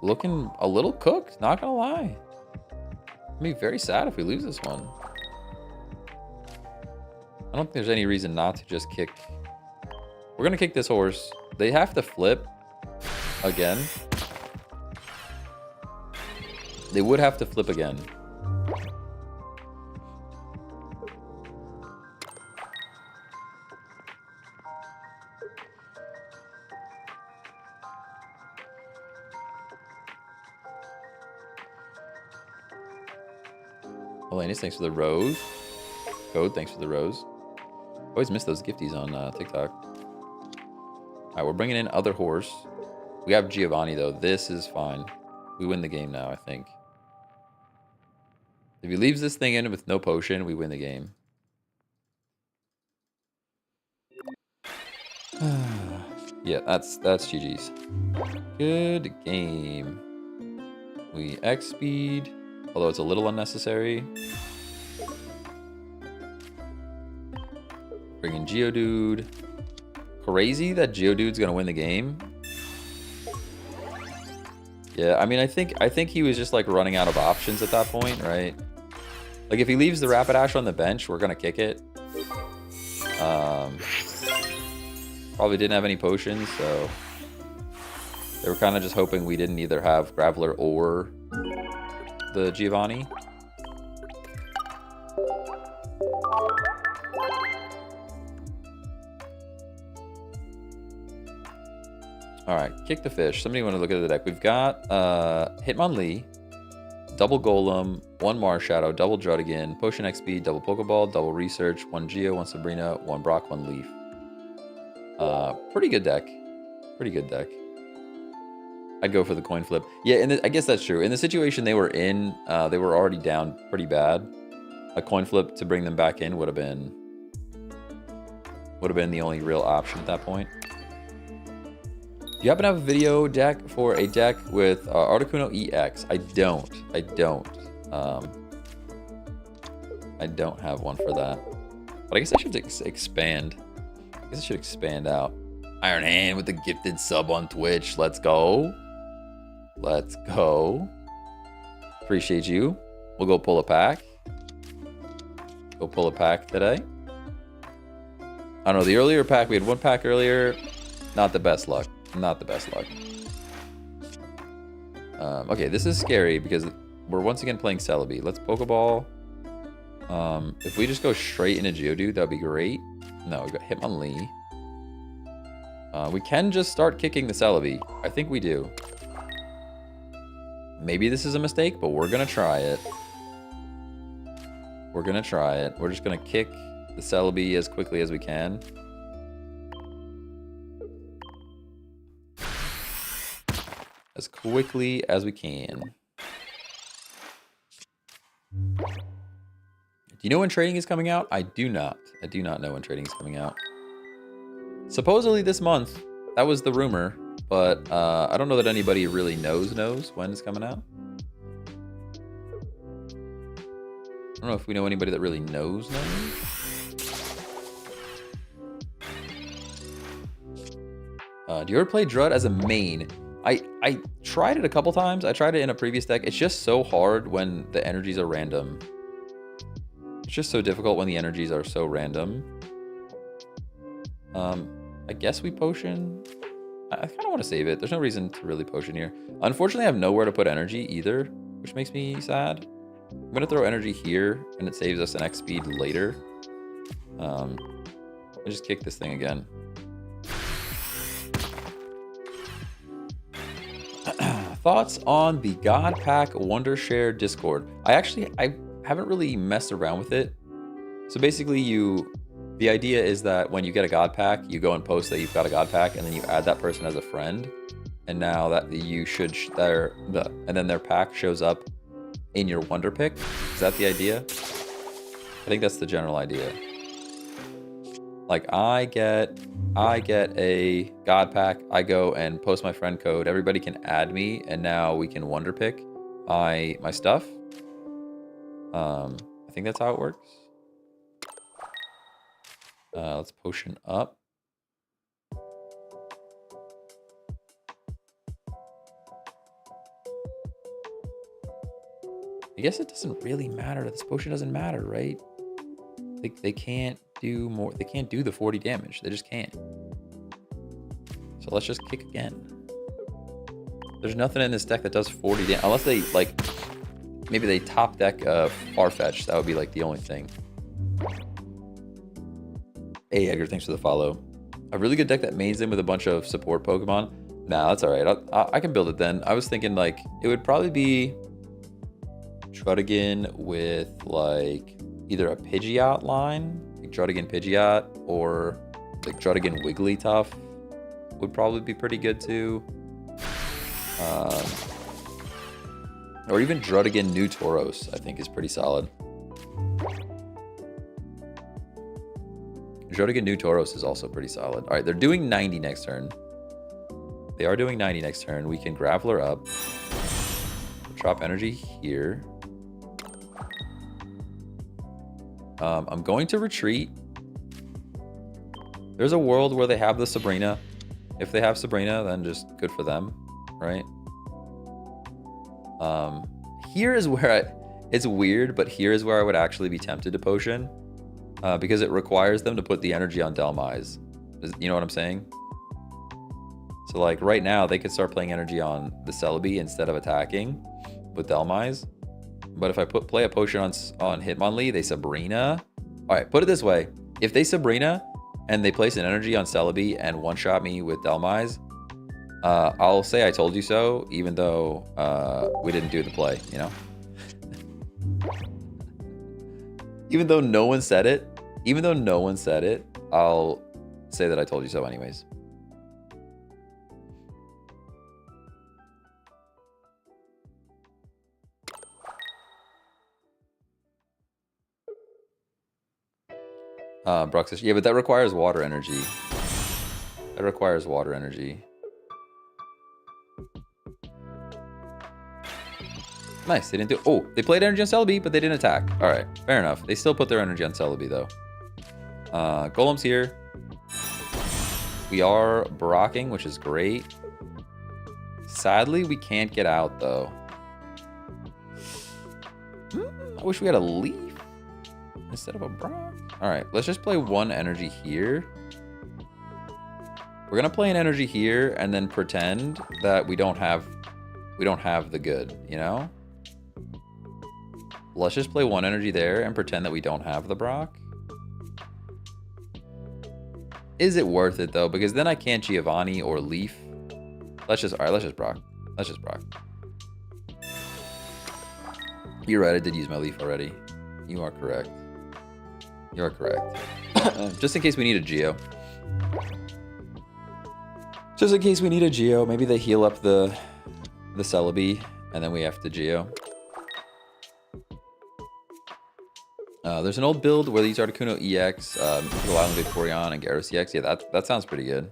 Looking a little cooked, not gonna lie. I'd be very sad if we lose this one. I don't think there's any reason not to just kick. We're gonna kick this horse. They have to flip. again. They would have to flip again. Elanus, thanks for the rose. Code, thanks for the rose. Always miss those gifties on TikTok. All right, we're bringing in other horse. We have Giovanni, though. This is fine. We win the game now, I think. If he leaves this thing in with no potion, we win the game. Yeah, that's GG's. Good game. We X speed, although it's a little unnecessary. Bring in Geodude. Crazy that Geodude's gonna win the game. Yeah, I mean, I think he was just like running out of options at that point, right? Like if he leaves the Rapidash on the bench, we're gonna kick it. Probably didn't have any potions, so they were kind of just hoping we didn't either have Graveler or the Giovanni. All right, kick the fish. Somebody want to look at the deck. We've got Hitmonlee, double Golem, one Marshadow, double Druddigan, Potion XP, double Pokeball, double Research, one Geo, one Sabrina, one Brock, one Leaf. Pretty good deck. Pretty good deck. I'd go for the coin flip. Yeah, and I guess that's true. In the situation they were in, they were already down pretty bad. A coin flip to bring them back in would have been the only real option at that point. Do you happen to have a video deck for a deck with Articuno EX? I don't. I don't have one for that. But I guess I should expand. I guess I should expand out. Iron Hand with the gifted sub on Twitch. Let's go. Let's go. Appreciate you. We'll go pull a pack. Go pull a pack today. I don't know, the earlier pack, we had one pack earlier. Not the best luck. Not the best luck. Okay, this is scary because we're once again playing Celebi. Let's Pokeball. If we just go straight into Geodude, that'd be great. No, we got Hitmonlee. We can just start kicking the Celebi. I think we do. Maybe this is a mistake, but we're gonna try it. We're gonna try it. We're just gonna kick the Celebi as quickly as we can. As quickly as we can. Do you know when trading is coming out? I do not. I do not know when trading is coming out. Supposedly this month. That was the rumor. But I don't know that anybody really knows when it's coming out. I don't know if we know anybody that really knows. Do you ever play Drud as a main? I tried it a couple times. I tried it in a previous deck. It's just so hard when the energies are random. It's just so difficult when the energies are so random. I guess we potion. I kind of want to save it. There's no reason to really potion here. Unfortunately, I have nowhere to put energy either, which makes me sad. I'm going to throw energy here, and it saves us an X speed later. I just kick this thing again. Thoughts on the God Pack Wondershare Discord? I haven't really messed around with it. So basically the idea is that when you get a God Pack, you go and post that you've got a God Pack, and then you add that person as a friend. And now that you should, and then their pack shows up in your Wonder Pick. Is that the idea? I think that's the general idea. Like I get a God Pack, I go and post my friend code, everybody can add me, and now we can Wonder Pick my stuff. I think that's how it works. Let's potion up. I guess it doesn't really matter. This potion doesn't matter, right? They can't do more. They can't do the 40 damage. They just can't. So let's just kick again. There's nothing in this deck that does 40 damage. Unless they, like, maybe they top deck Farfetch. That would be, like, the only thing. Hey, Edgar, thanks for the follow. A really good deck that mains in with a bunch of support Pokemon. Nah, that's all right. I can build it then. I was thinking, like, it would probably be Truddigan with, like, either a Pidgeot line, like Truddigan Pidgeot, or, like, Truddigan Wigglytuff would probably be pretty good, too. Or even Druddigan New Tauros, I think, is pretty solid. Druddigan New Tauros is also pretty solid. All right, they're doing 90 next turn. They are doing 90 next turn. We can Graveler up. Drop energy here. I'm going to retreat. There's a world where they have the Sabrina. If they have Sabrina, then just good for them, right? Here is where it's weird, but here is where I would actually be tempted to potion. Because it requires them to put the energy on Delmise. You know what I'm saying? So, like, right now, they could start playing energy on the Celebi instead of attacking with Delmise. But if I play a potion on Hitmonlee, they Sabrina. All right, put it this way. If they Sabrina and they place an energy on Celebi and one-shot me with Delmise, I'll say I told you so, even though we didn't do the play, you know? Even though no one said it, I'll say that I told you so anyways. Brock says, yeah, but that requires water energy. That requires water energy. Nice, they didn't do... Oh, they played energy on Celebi, but they didn't attack. All right, fair enough. They still put their energy on Celebi, though. Golem's here. We are brocking, which is great. Sadly, we can't get out, though. I wish we had a leaf instead of a brock. All right, let's just play one energy here. We're gonna play an energy here and then pretend that we don't have the good, you know? Let's just play one energy there and pretend that we don't have the Brock. Is it worth it though? Because then I can't Giovanni or Leaf. Let's just Brock. Let's just Brock. You're right, I did use my Leaf already. You are correct. You are correct. Just in case we need a Geo. Just in case we need a Geo. Maybe they heal up the Celebi and then we have to Geo. There's an old build where they use Articuno EX, Mythical Island Vaporeon, and Gyarados EX. Yeah, that sounds pretty good.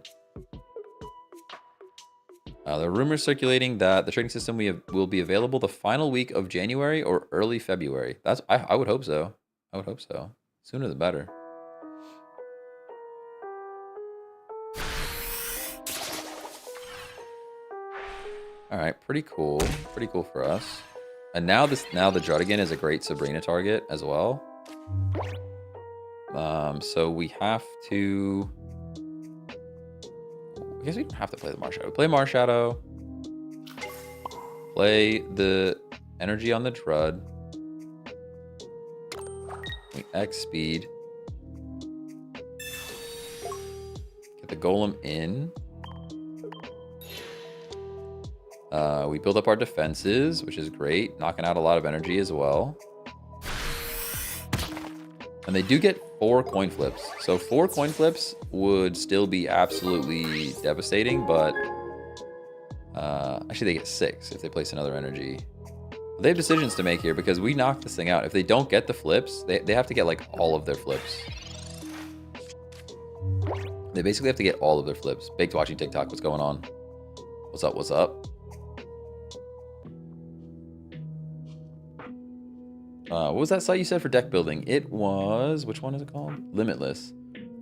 There are rumors circulating that the trading system will be available the final week of January or early February. I would hope so. I would hope so. Sooner the better. All right, pretty cool. Pretty cool for us. And now the Druddigan is a great Sabrina target as well. So we have to... I guess we don't have to play the Marshadow. Play Marshadow. Play the energy on the Drud. We X speed. Get the Golem in. We build up our defenses, which is great. Knocking out a lot of energy as well. And they do get 4 coin flips. So 4 coin flips would still be absolutely devastating, but actually they get 6 if they place another energy. They have decisions to make here because we knock this thing out. If they don't get the flips, they have to get like all of their flips. They basically have to get all of their flips. Baked watching TikTok, what's going on? What's up, what's up? What was that site you said for deck building? It was, which one is it called? Limitless.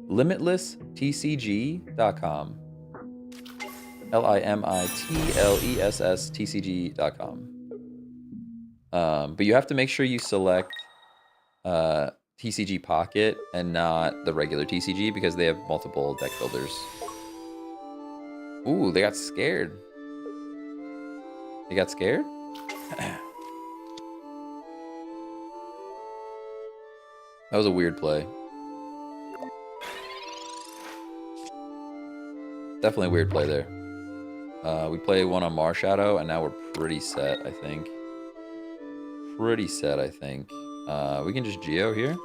LimitlessTCG.com. LIMITLESS TCG.com. But you have to make sure you select TCG Pocket and not the regular TCG because they have multiple deck builders. Ooh, they got scared. He got scared? That was a weird play. Definitely a weird play there. We play one on Marshadow, and now we're pretty set, I think. Pretty set, I think. We can just Geo here.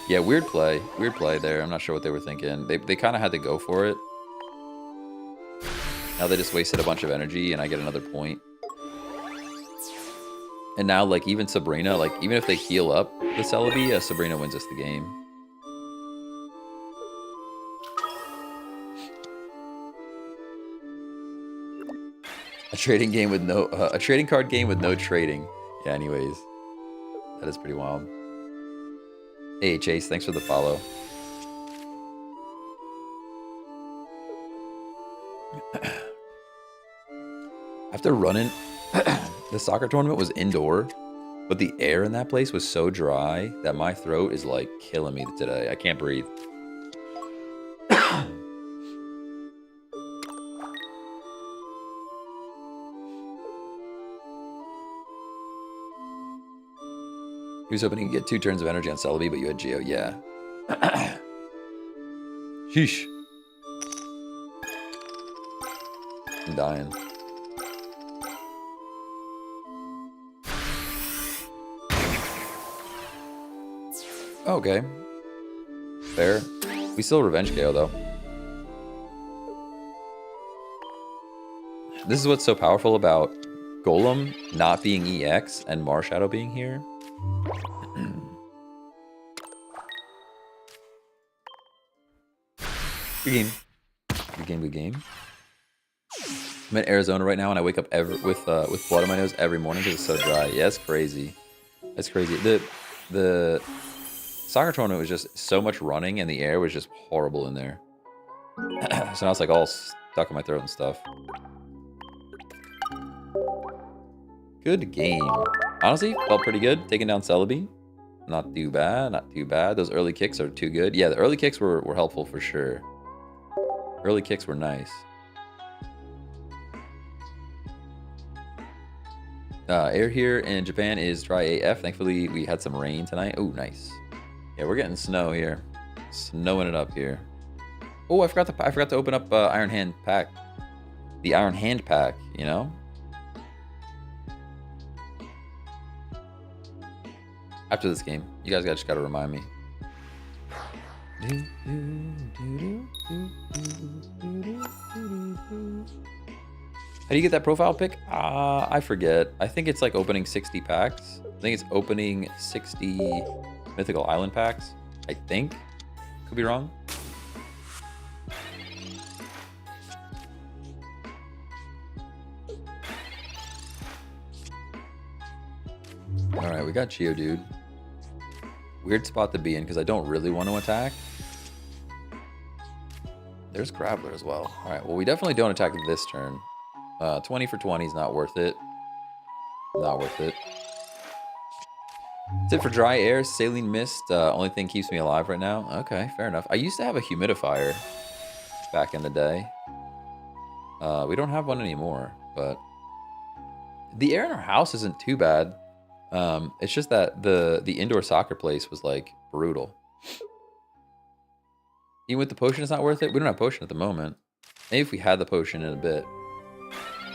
Yeah, weird play. Weird play there. I'm not sure what they were thinking. They kind of had to go for it. Now they just wasted a bunch of energy, and I get another point. And now, like, even Sabrina, like, even if they heal up the Celebi, Sabrina wins us the game. A trading game with no, a trading card game with no trading. Yeah, anyways. That is pretty wild. Hey, Chase, thanks for the follow. After running, the soccer tournament was indoor, but the air in that place was so dry that my throat is like killing me today. I can't breathe. He was hoping he could get 2 turns of energy on Celebi, but you had Geo. Yeah. Sheesh. I'm dying. Okay. Fair. We still revenge KO though. This is what's so powerful about Golem not being EX and Marshadow being here. Good game. Good game, good game. I'm in Arizona right now and I wake up with blood on my nose every morning because it's so dry. Yeah, it's crazy. That's crazy. The soccer tournament was just so much running and the air was just horrible in there. So now it's like all stuck in my throat and stuff. Good game. Honestly, felt pretty good. Taking down Celebi. Not too bad, not too bad. Those early kicks are too good. Yeah, the early kicks were helpful for sure. Early kicks were nice. Air here in Japan is dry AF. Thankfully, we had some rain tonight. Oh, nice. Yeah, we're getting snow here. Snowing it up here. Oh, I forgot to open up Iron Hand pack. The Iron Hand pack, you know? After this game, you guys just gotta remind me. How do you get that profile pick? I forget. I think it's like opening 60 packs. I think it's opening 60 Mythical Island packs. I think. Could be wrong. Alright, we got Geodude. Weird spot to be in because I don't really want to attack. There's Graveler as well. Alright, well we definitely don't attack this turn. 20 for 20 is not worth it. Not worth it. That's it for dry air. Saline mist. Only thing keeps me alive right now. Okay, fair enough. I used to have a humidifier back in the day. We don't have one anymore, but the air in our house isn't too bad. It's just that the indoor soccer place was like brutal. Even with the potion, it's not worth it. We don't have potion at the moment. Maybe if we had the potion in a bit.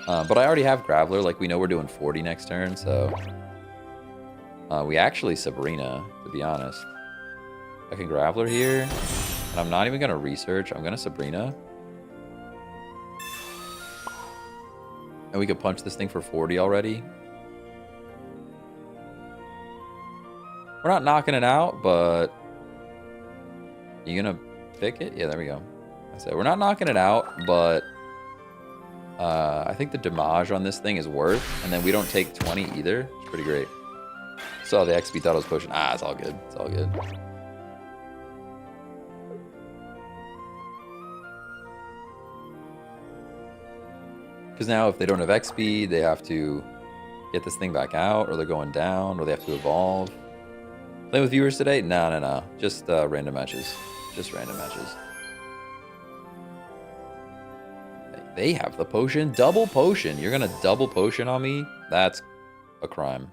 But I already have Graveler. Like, we know we're doing 40 next turn, so... we actually Sabrina, to be honest. I can Graveler here. And I'm not even going to research. I'm going to Sabrina. And we could punch this thing for 40 already. We're not knocking it out, but... You going to pick it? Yeah, there we go. I said, we're not knocking it out, but... I think the damage on this thing is worth, and then we don't take 20 either. It's pretty great. Saw the XP, thought it was potion. It's all good. It's all good. Because now if they don't have XP, they have to get this thing back out, or they're going down, or they have to evolve. Playing with viewers today? No. Just random matches. Just random matches. They have the potion. Double potion. You're going to double potion on me? That's a crime.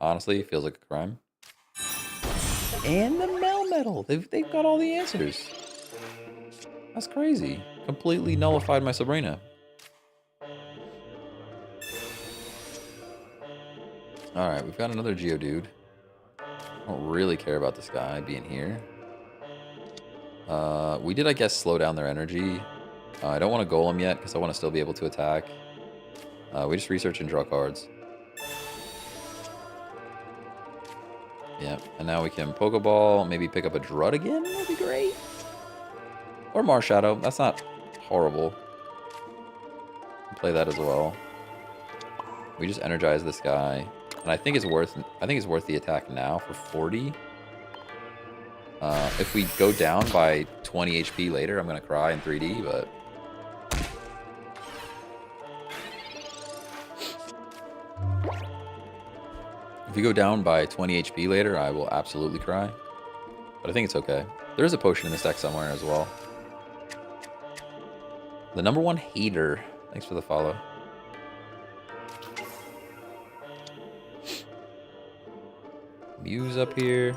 Honestly, it feels like a crime. And the Melmetal. They've got all the answers. That's crazy. Completely nullified my Sabrina. Alright, we've got another Geodude. I don't really care about this guy being here. We did, I guess, slow down their energy. I don't want to Golem yet because I want to still be able to attack. We just research and draw cards. Yeah, and now we can Pokeball, maybe pick up a Drud again. That'd be great. Or Marshadow. That's not horrible. Play that as well. We just energize this guy, and I think it's worth the attack now for 40. If we go down by 20 HP later, I'm gonna cry in 3D, but if we go down by 20 HP later, I will absolutely cry. But I think it's okay. There is a potion in this deck somewhere as well. The #1 hater. Thanks for the follow. Muse up here.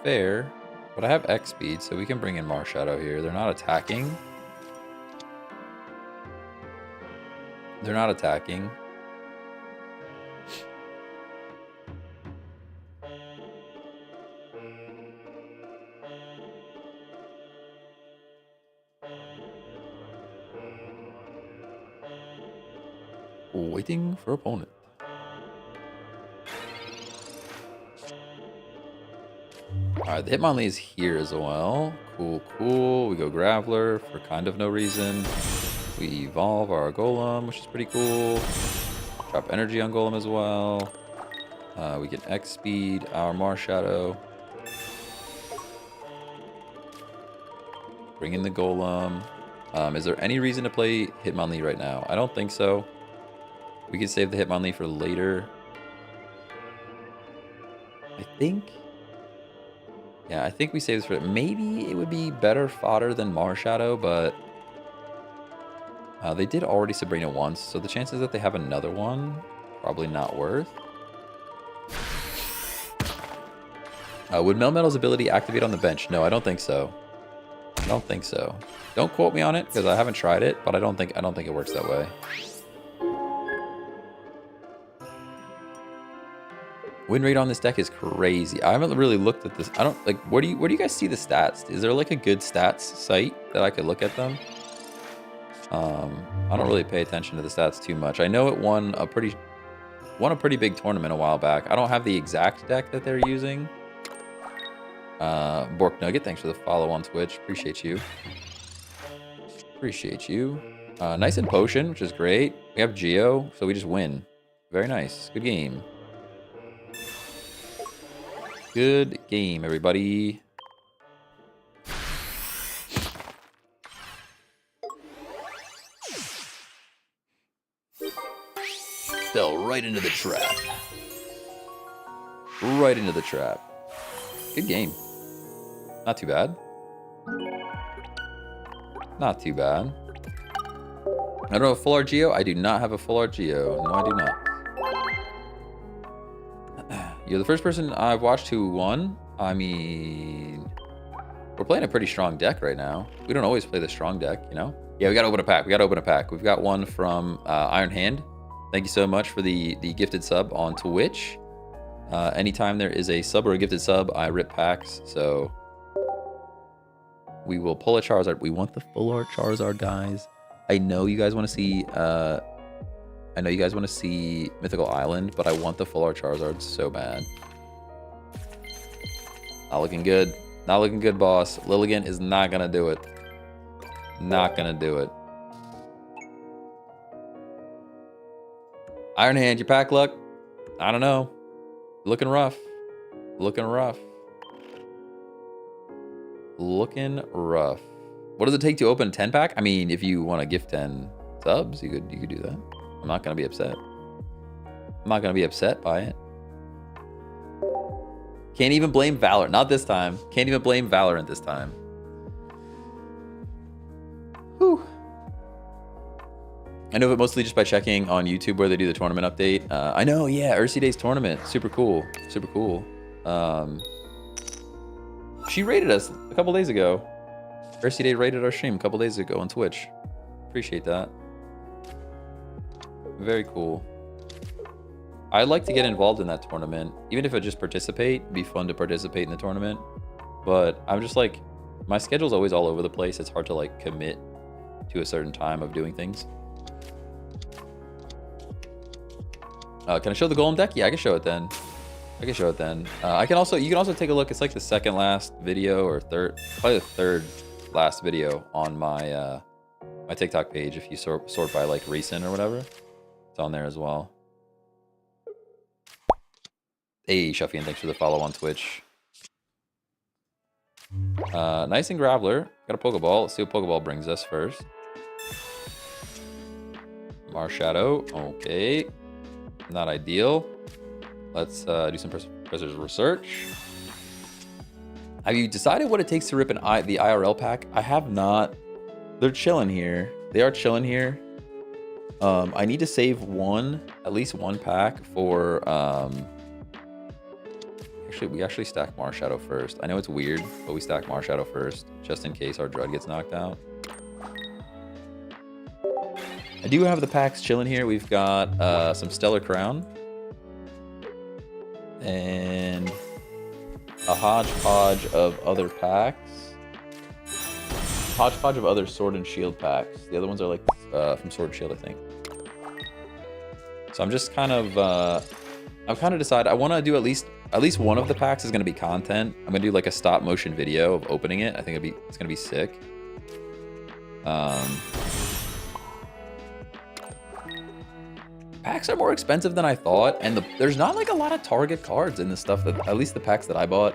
Fair. But I have X speed, so we can bring in Marshadow here. They're not attacking. They're not attacking. Waiting for opponent. Alright, the Hitmonlee is here as well. Cool, cool. We go Graveler for kind of no reason. We evolve our Golem, which is pretty cool. Drop energy on Golem as well. We get X speed, our Marshadow. Bring in the Golem. Is there any reason to play Hitmonlee right now? I don't think so. We can save the Hitmonlee for later. I think. Yeah, I think we save this for... Maybe it would be better fodder than Marshadow, but... they did already Sabrina once, so the chances that they have another one, probably not worth. Would Melmetal's ability activate on the bench? No, I don't think so. I don't think so. Don't quote me on it, because I haven't tried it, but I don't think it works that way. Win rate on this deck is crazy. I haven't really looked at this. I don't like. Where do you guys see the stats? Is there like a good stats site that I could look at them? I don't really pay attention to the stats too much. I know it won a pretty big tournament a while back. I don't have the exact deck that they're using. Bork Nugget, thanks for the follow on Twitch. Appreciate you. Appreciate you. Nice and Potion, which is great. We have Geo, so we just win. Very nice. Good game. Good game, everybody. Fell right into the trap. Right into the trap. Good game. Not too bad. Not too bad. I don't have a full art Geo. I do not have a full art Geo. No, I do not. You're the first person I've watched who won. I mean, we're playing a pretty strong deck right now. We don't always play the strong deck, you know? Yeah, we gotta open a pack. We gotta open a pack. We've got one from Iron Hand. Thank you so much for the gifted sub on Twitch. Anytime there is a sub or a gifted sub, I rip packs. So we will pull a Charizard. We want the full art Charizard, guys. I know you guys want to see. I know you guys want to see Mythical Island, but I want the full art Charizard so bad. Not looking good. Not looking good, boss. Lilligant is not gonna do it. Not gonna do it. Iron Hand, your pack luck? I don't know. Looking rough. Looking rough. Looking rough. What does it take to open a 10 pack? I mean, if you want to gift 10 subs, you could do that. I'm not gonna be upset. I'm not gonna be upset by it. Can't even blame Valor. Not this time. Can't even blame Valorant this time. Whew. I know it mostly just by checking on YouTube where they do the tournament update. I know, yeah, Ursi Day's tournament. Super cool. Super cool. She rated us a couple days ago. Ursi Day rated our stream a couple days ago on Twitch. Appreciate that. Very cool. I'd like to get involved in that tournament. Even if I just participate, it'd be fun to participate in the tournament. But I'm just like, my schedule's always all over the place. It's hard to like commit to a certain time of doing things. Can I show the Golem deck? Yeah, I can show it then. I can show it then. You can also take a look. It's like the second last video or probably the third last video on my my TikTok page. If you sort by like recent or whatever, it's on there as well. Hey, Shuffy, and thanks for the follow on Twitch. Nice and Graveler. Got a Pokeball. Let's see what Pokeball brings us first. Marshadow. Okay. Not ideal. Let's do some Professor's research. Have you decided what it takes to rip the IRL pack? I have not. They're chilling here. They are chilling here. I need to save at least one pack for... we actually stack Marshadow first. I know it's weird, but we stack Marshadow first, just in case our Drud gets knocked out. I do have the packs chilling here. We've got some Stellar Crown. And a hodgepodge of other packs. Hodgepodge of other Sword and Shield packs. The other ones are like from Sword and Shield, I think. So I'm just kind of... I've kind of decided I want to do at least one of the packs is going to be content. I'm going to do like a stop motion video of opening it. I think it's going to be sick. Packs are more expensive than I thought, and there's not like a lot of target cards in this stuff, that at least the packs that I bought.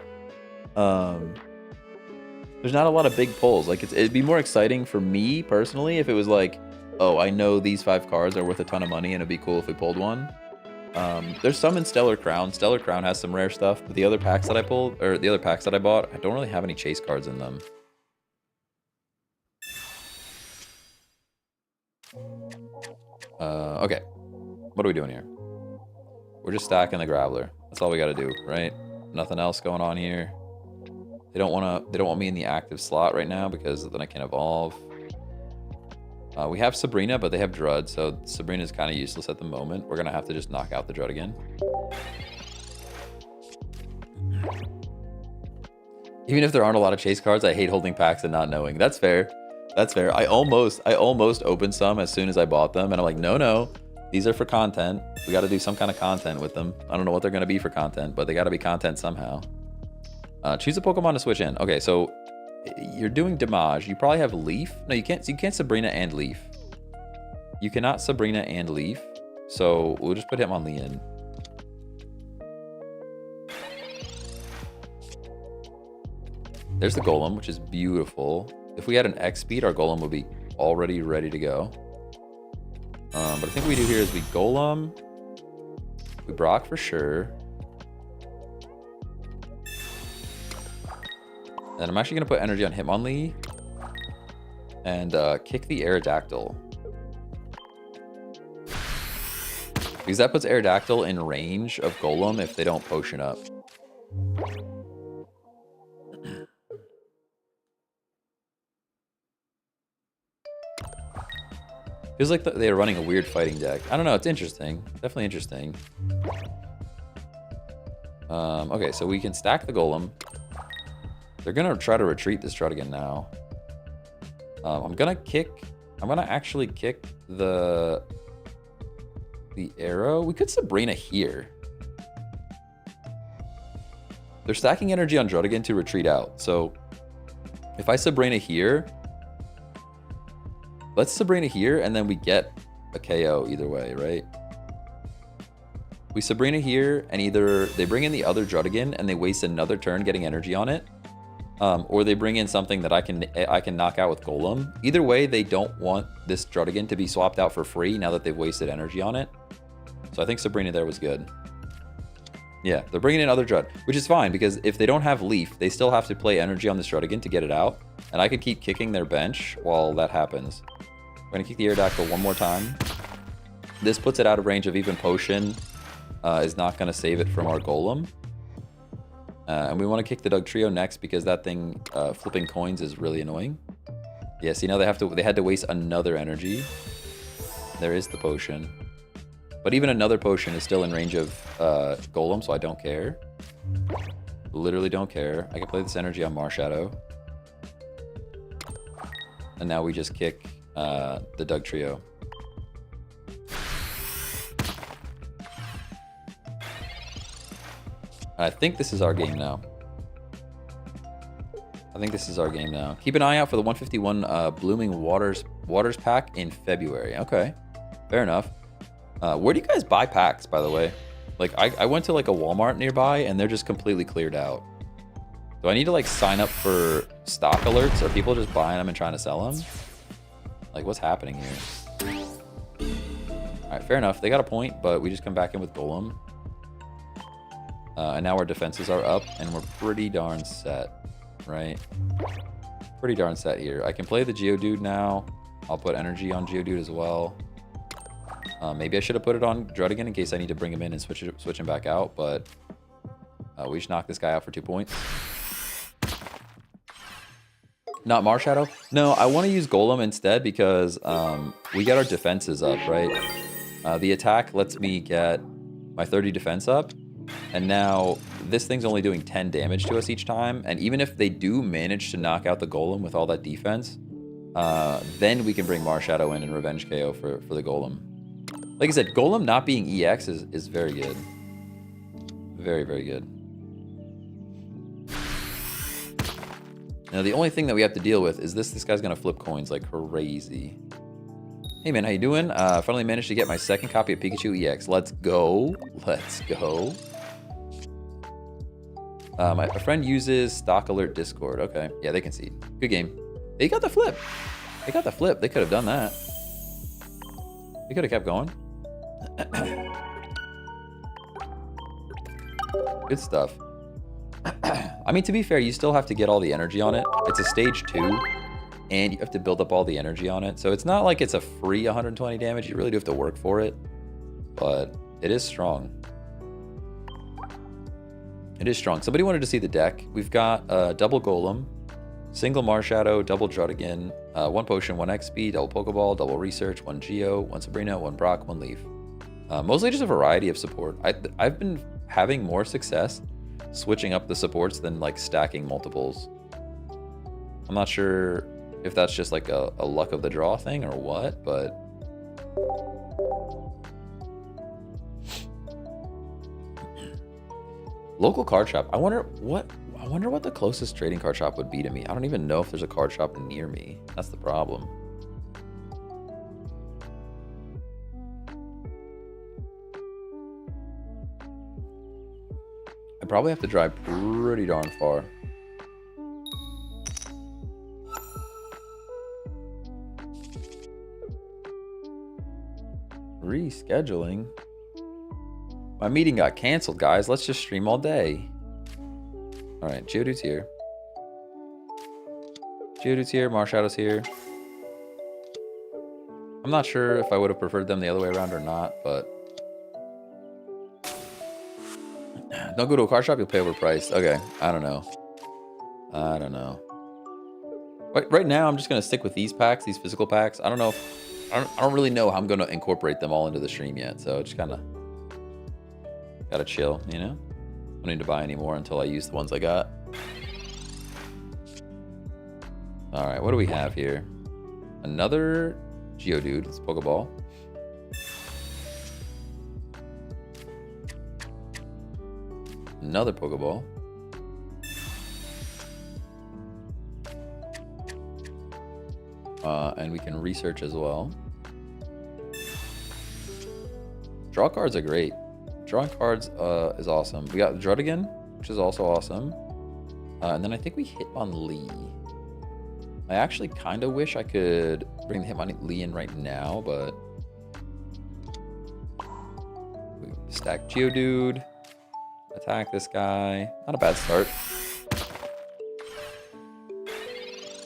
There's not a lot of big pulls. Like it'd be more exciting for me personally if it was like, oh, I know these 5 cards are worth a ton of money and it'd be cool if we pulled one. There's some in Stellar Crown. Stellar Crown has some rare stuff, but the other packs that I pulled, or the other packs that I bought, I don't really have any chase cards in them. Okay. What are we doing here? We're just stacking the Graveler. That's all we gotta do, right? Nothing else going on here. They don't want me in the active slot right now because then I can evolve. We have Sabrina, but they have Drud, so Sabrina's kind of useless at the moment. We're gonna have to just knock out the Drud again. Even if there aren't a lot of chase cards, I hate holding packs and not knowing. That's fair. That's fair. I almost opened some as soon as I bought them, and I'm like, no. These are for content. We got to do some kind of content with them. I don't know what they're going to be for content, but they got to be content somehow. Choose a Pokemon to switch in. Okay, so you're doing Damage. You probably have Leaf. No, you can't. You can't Sabrina and Leaf. You cannot Sabrina and Leaf. So we'll just put him on the in. There's the Golem, which is beautiful. If we had an X speed, our Golem would be already ready to go. But I think what we do here is we Golem, we Brock for sure. And I'm actually going to put energy on Hitmonlee and kick the Aerodactyl. Because that puts Aerodactyl in range of Golem if they don't potion up. Feels like they're running a weird fighting deck. I don't know, it's interesting. Definitely interesting. Okay, so we can stack the Golem. They're gonna try to retreat this Drud again now. I'm gonna actually kick the arrow. We could Sabrina here. They're stacking energy on Drud again to retreat out. So if I Sabrina here, let's Sabrina here, and then we get a KO either way, right? We Sabrina here, and either they bring in the other Druddigan and they waste another turn getting energy on it, or they bring in something that I can knock out with Golem. Either way, they don't want this Druddigan to be swapped out for free now that they've wasted energy on it. So I think Sabrina there was good. Yeah, they're bringing in other Drud, which is fine, because if they don't have Leaf, they still have to play energy on this Druddigan to get it out. And I could keep kicking their bench while that happens. We're going to kick the Aerodactyl one more time. This puts it out of range of even Potion. Is not going to save it from our Golem. And we want to kick the Dugtrio next because that thing flipping coins is really annoying. Yeah, see, now they had to waste another energy. There is the Potion. But even another Potion is still in range of Golem, so I don't care. Literally don't care. I can play this energy on Marshadow. And now we just kick the Dugtrio. I think this is our game now. Keep an eye out for the 151 Blooming Waters pack in February. Okay, fair enough. Where do you guys buy packs, by the way? Like, I went to like a Walmart nearby and they're just completely cleared out. Do I need to like sign up for stock alerts? Are people just buying them and trying to sell them? Like, what's happening here? All right, fair enough. They got a point, but we just come back in with Golem. And now our defenses are up, and we're pretty darn set, right? Pretty darn set here. I can play the Geodude now. I'll put energy on Geodude as well. Maybe I should have put it on Druddigan in case I need to bring him in and switch him back out, but we just knocked this guy out for 2 points. Not Marshadow? No, I want to use Golem instead because we get our defenses up, right? The attack lets me get my 30 defense up. And now this thing's only doing 10 damage to us each time. And even if they do manage to knock out the Golem with all that defense, then we can bring Marshadow in and Revenge KO for the Golem. Like I said, Golem not being EX is very good. Very, very good. Now the only thing that we have to deal with is this guy's going to flip coins like crazy. Hey man, how you doing? Finally managed to get my second copy of Pikachu EX. Let's go. Let's go. My friend uses Stock Alert Discord. Okay. Yeah, they concede. Good game. They got the flip. They got the flip. They could have done that. They could have kept going. Good stuff. I mean, to be fair, you still have to get all the energy on it. It's a stage 2. And you have to build up all the energy on it. So it's not like it's a free 120 damage. You really do have to work for it. But it is strong. It is strong. Somebody wanted to see the deck. We've got double Golem, single Marshadow, double Druddigan, 1 Potion, 1 XP, double Pokeball, double Research, 1 Geo, 1 Sabrina, 1 Brock, 1 Leaf. Mostly just a variety of support. I've been having more success switching up the supports than like stacking multiples. I'm not sure if that's just like a luck of the draw thing or what, but local card shop. I wonder what the closest trading card shop would be to me. I don't even know if there's a card shop near me. That's the problem. I probably have to drive pretty darn far. Rescheduling? My meeting got canceled, guys. Let's just stream all day. Alright, Geodude's here. Geodude's here, Marshadow's here. I'm not sure if I would have preferred them the other way around or not, but don't go to a card shop, you'll pay overpriced. Okay, I don't know. I don't know. Right now, I'm just going to stick with these packs, these physical packs. I don't know if... I don't really know how I'm going to incorporate them all into the stream yet, so just kind of gotta chill, you know? Don't need to buy any more until I use the ones I got. Alright, what do we have here? Another Geodude. Let's Pokeball. Another Pokeball. And we can research as well. Draw cards are great. Drawing cards is awesome. We got Druddigan, which is also awesome. And then I think we Hitmonlee. I actually kind of wish I could bring the Hitmonlee in right now, but we stack Geodude. Attack this guy. Not a bad start.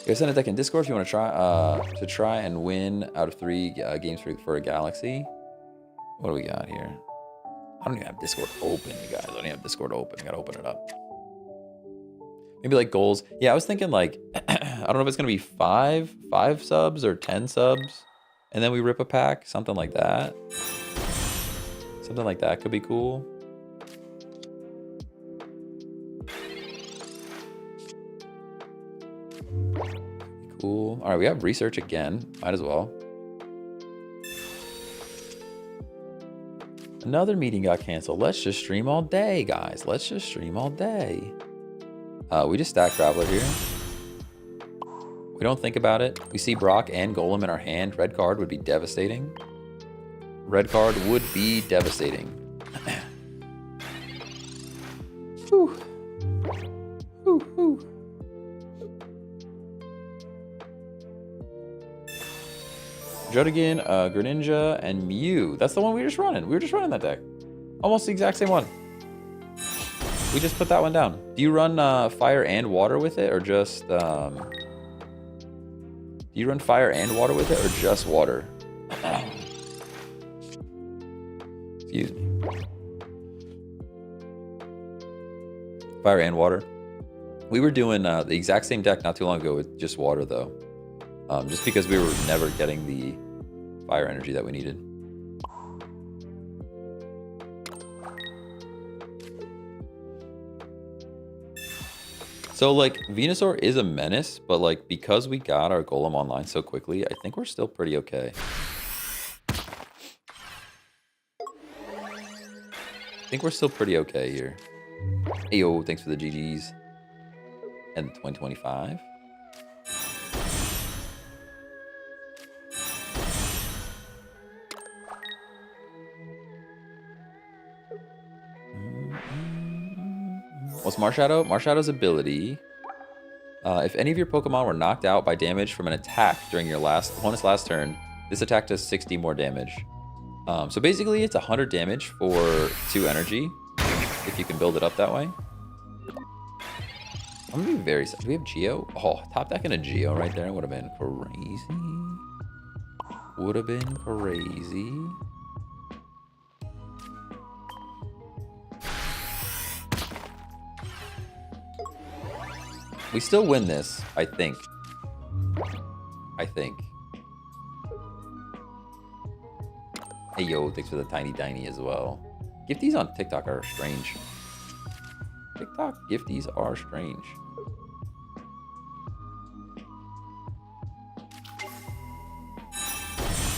You guys send a deck in Discord if you want to try and win out of 3 games for a Galaxy. What do we got here? I don't even have Discord open, you guys. I don't even have Discord open. I gotta open it up. Maybe like goals. Yeah, I was thinking like, I don't know if it's gonna be 5 subs or 10 subs, and then we rip a pack, something like that. Something like that could be cool. Cool. All right, we have research again. Might as well. Another meeting got canceled. Let's just stream all day, guys. Let's just stream all day. We just stack Traveler here. We don't think about it. We see Brock and Golem in our hand. Red card would be devastating. Red card would be devastating. Whew. Whew, whew. Jodigan, Greninja, and Mew. That's the one we were just running. We were just running that deck. Almost the exact same one. We just put that one down. Do you run fire and water with it, or just... Do you run fire and water with it, or just water? Excuse me. Fire and water. We were doing the exact same deck not too long ago with just water, though. Just because we were never getting the fire energy that we needed. So, like, Venusaur is a menace, but, like, because we got our Golem online so quickly, I think we're still pretty okay. I think we're still pretty okay here. Ayo, thanks for the GGs. And 2025. What's Marshadow? Marshadow's ability. If any of your Pokemon were knocked out by damage from an attack during your opponent's last turn, this attack does 60 more damage. So basically, it's 100 damage for 2 energy, if you can build it up that way. I'm gonna be very sad. Do we have Geo? Oh, top deck and a Geo right there would have been crazy. Would have been crazy. We still win this, I think. Hey, yo, thanks for the tiny as well. Gifties on TikTok are strange. TikTok gifties are strange.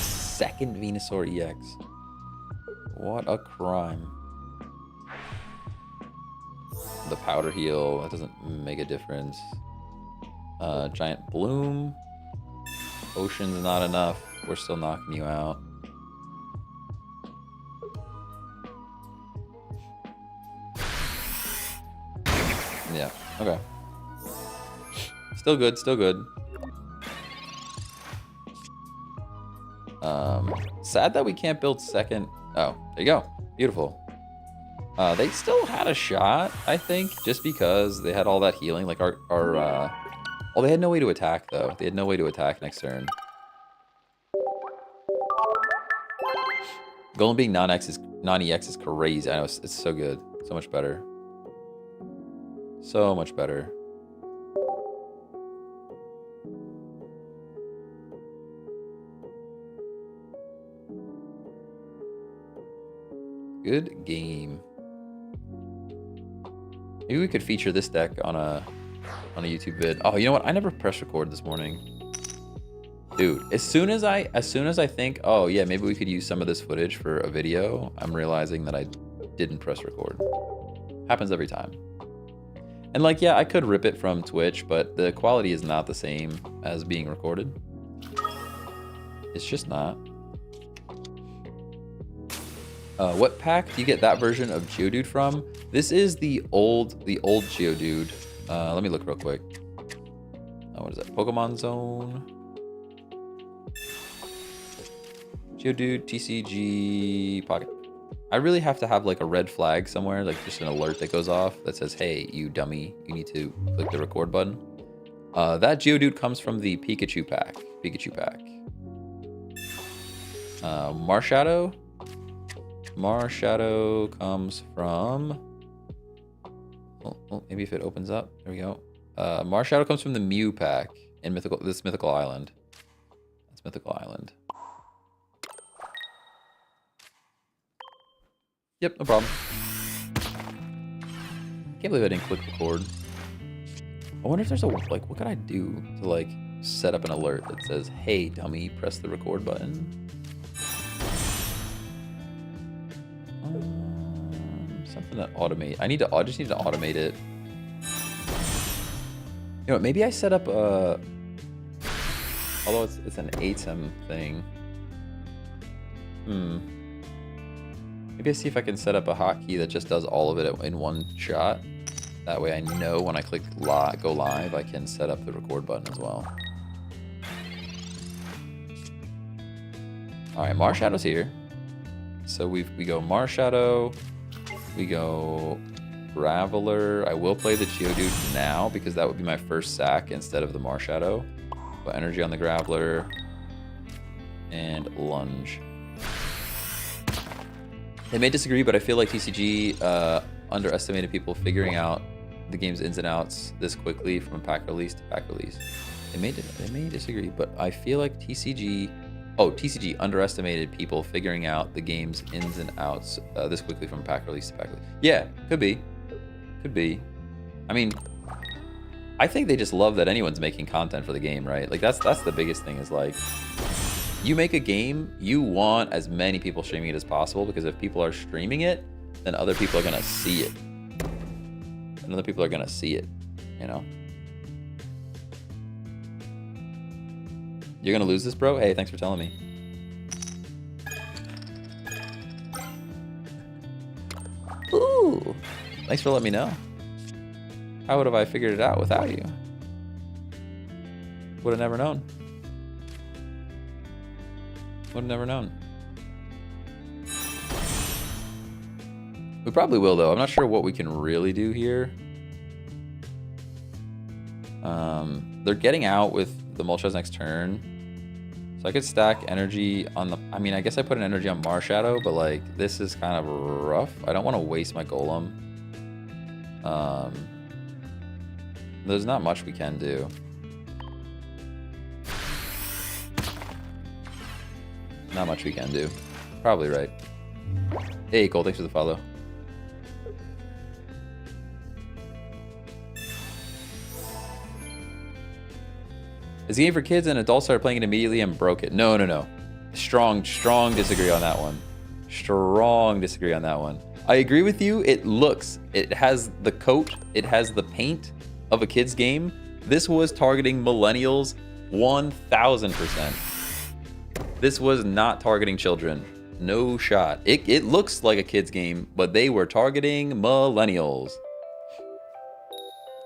Second Venusaur EX. What a crime. The powder heal, that doesn't make a difference. Giant bloom. Ocean's not enough. We're still knocking you out. Yeah, okay. Still good, still good. Sad that we can't build second. Oh, there you go. Beautiful. They still had a shot, I think, just because they had all that healing. Like well, they had no way to attack though. They had no way to attack next turn. Golem being non-EX is crazy. I know, it's so good, so much better, so much better. Good game. Maybe we could feature this deck on a YouTube vid. Oh, you know what? I never press record this morning. Dude, as soon as I think, oh yeah, maybe we could use some of this footage for a video, I'm realizing that I didn't press record. Happens every time. And like, yeah, I could rip it from Twitch, but the quality is not the same as being recorded. It's just not. What pack do you get that version of Geodude from? This is the old Geodude. Let me look real quick. What is that? Pokemon Zone. Geodude TCG Pocket. I really have to have like a red flag somewhere, like just an alert that goes off that says, hey, you dummy, you need to click the record button. That Geodude comes from the Pikachu pack. Marshadow comes from... Oh, maybe if it opens up. There we go. Marshadow comes from the Mew pack in Mythical Island. That's Mythical Island. Yep, no problem. Can't believe I didn't click record. I wonder if there's a, like, what could I do to, like, set up an alert that says, hey, dummy, press the record button? Something that automate. I just need to automate it. You know what, maybe I set up a... Although it's an ATEM thing. Maybe I see if I can set up a hotkey that just does all of it in one shot. That way I know when I click go live, I can set up the record button as well. All right, Marshadow's here. So we go Marshadow, we go Graveler. I will play the Geodude now because that would be my first sack instead of the Marshadow. Put energy on the Graveler and lunge. They may disagree, but I feel like TCG underestimated people figuring out the game's ins and outs this quickly from pack release to pack release. They may disagree, but I feel like TCG underestimated people figuring out the game's ins and outs this quickly from pack release to pack release. Yeah, could be. I mean, I think they just love that anyone's making content for the game, right? Like that's the biggest thing is like, you make a game, you want as many people streaming it as possible because if people are streaming it, then other people are gonna see it. And other people are gonna see it, you know? You're gonna lose this, bro? Hey, thanks for telling me. Ooh, thanks for letting me know. How would have I figured it out without you? Would have never known. Would have never known. We probably will, though. I'm not sure what we can really do here. They're getting out with the Moltres next turn. So I could stack energy on the... I mean, I guess I put an energy on Marshadow, but, like, this is kind of rough. I don't want to waste my Golem. There's not much we can do. Not much we can do. Probably right. Hey, Cole, thanks for the follow. Is the game for kids and adults started playing it immediately and broke it? No. Strong disagree on that one. Strong disagree on that one. I agree with you. It has the coat, it has the paint of a kid's game. This was targeting millennials 1000%. This was not targeting children. No shot. It looks like a kid's game, but they were targeting millennials.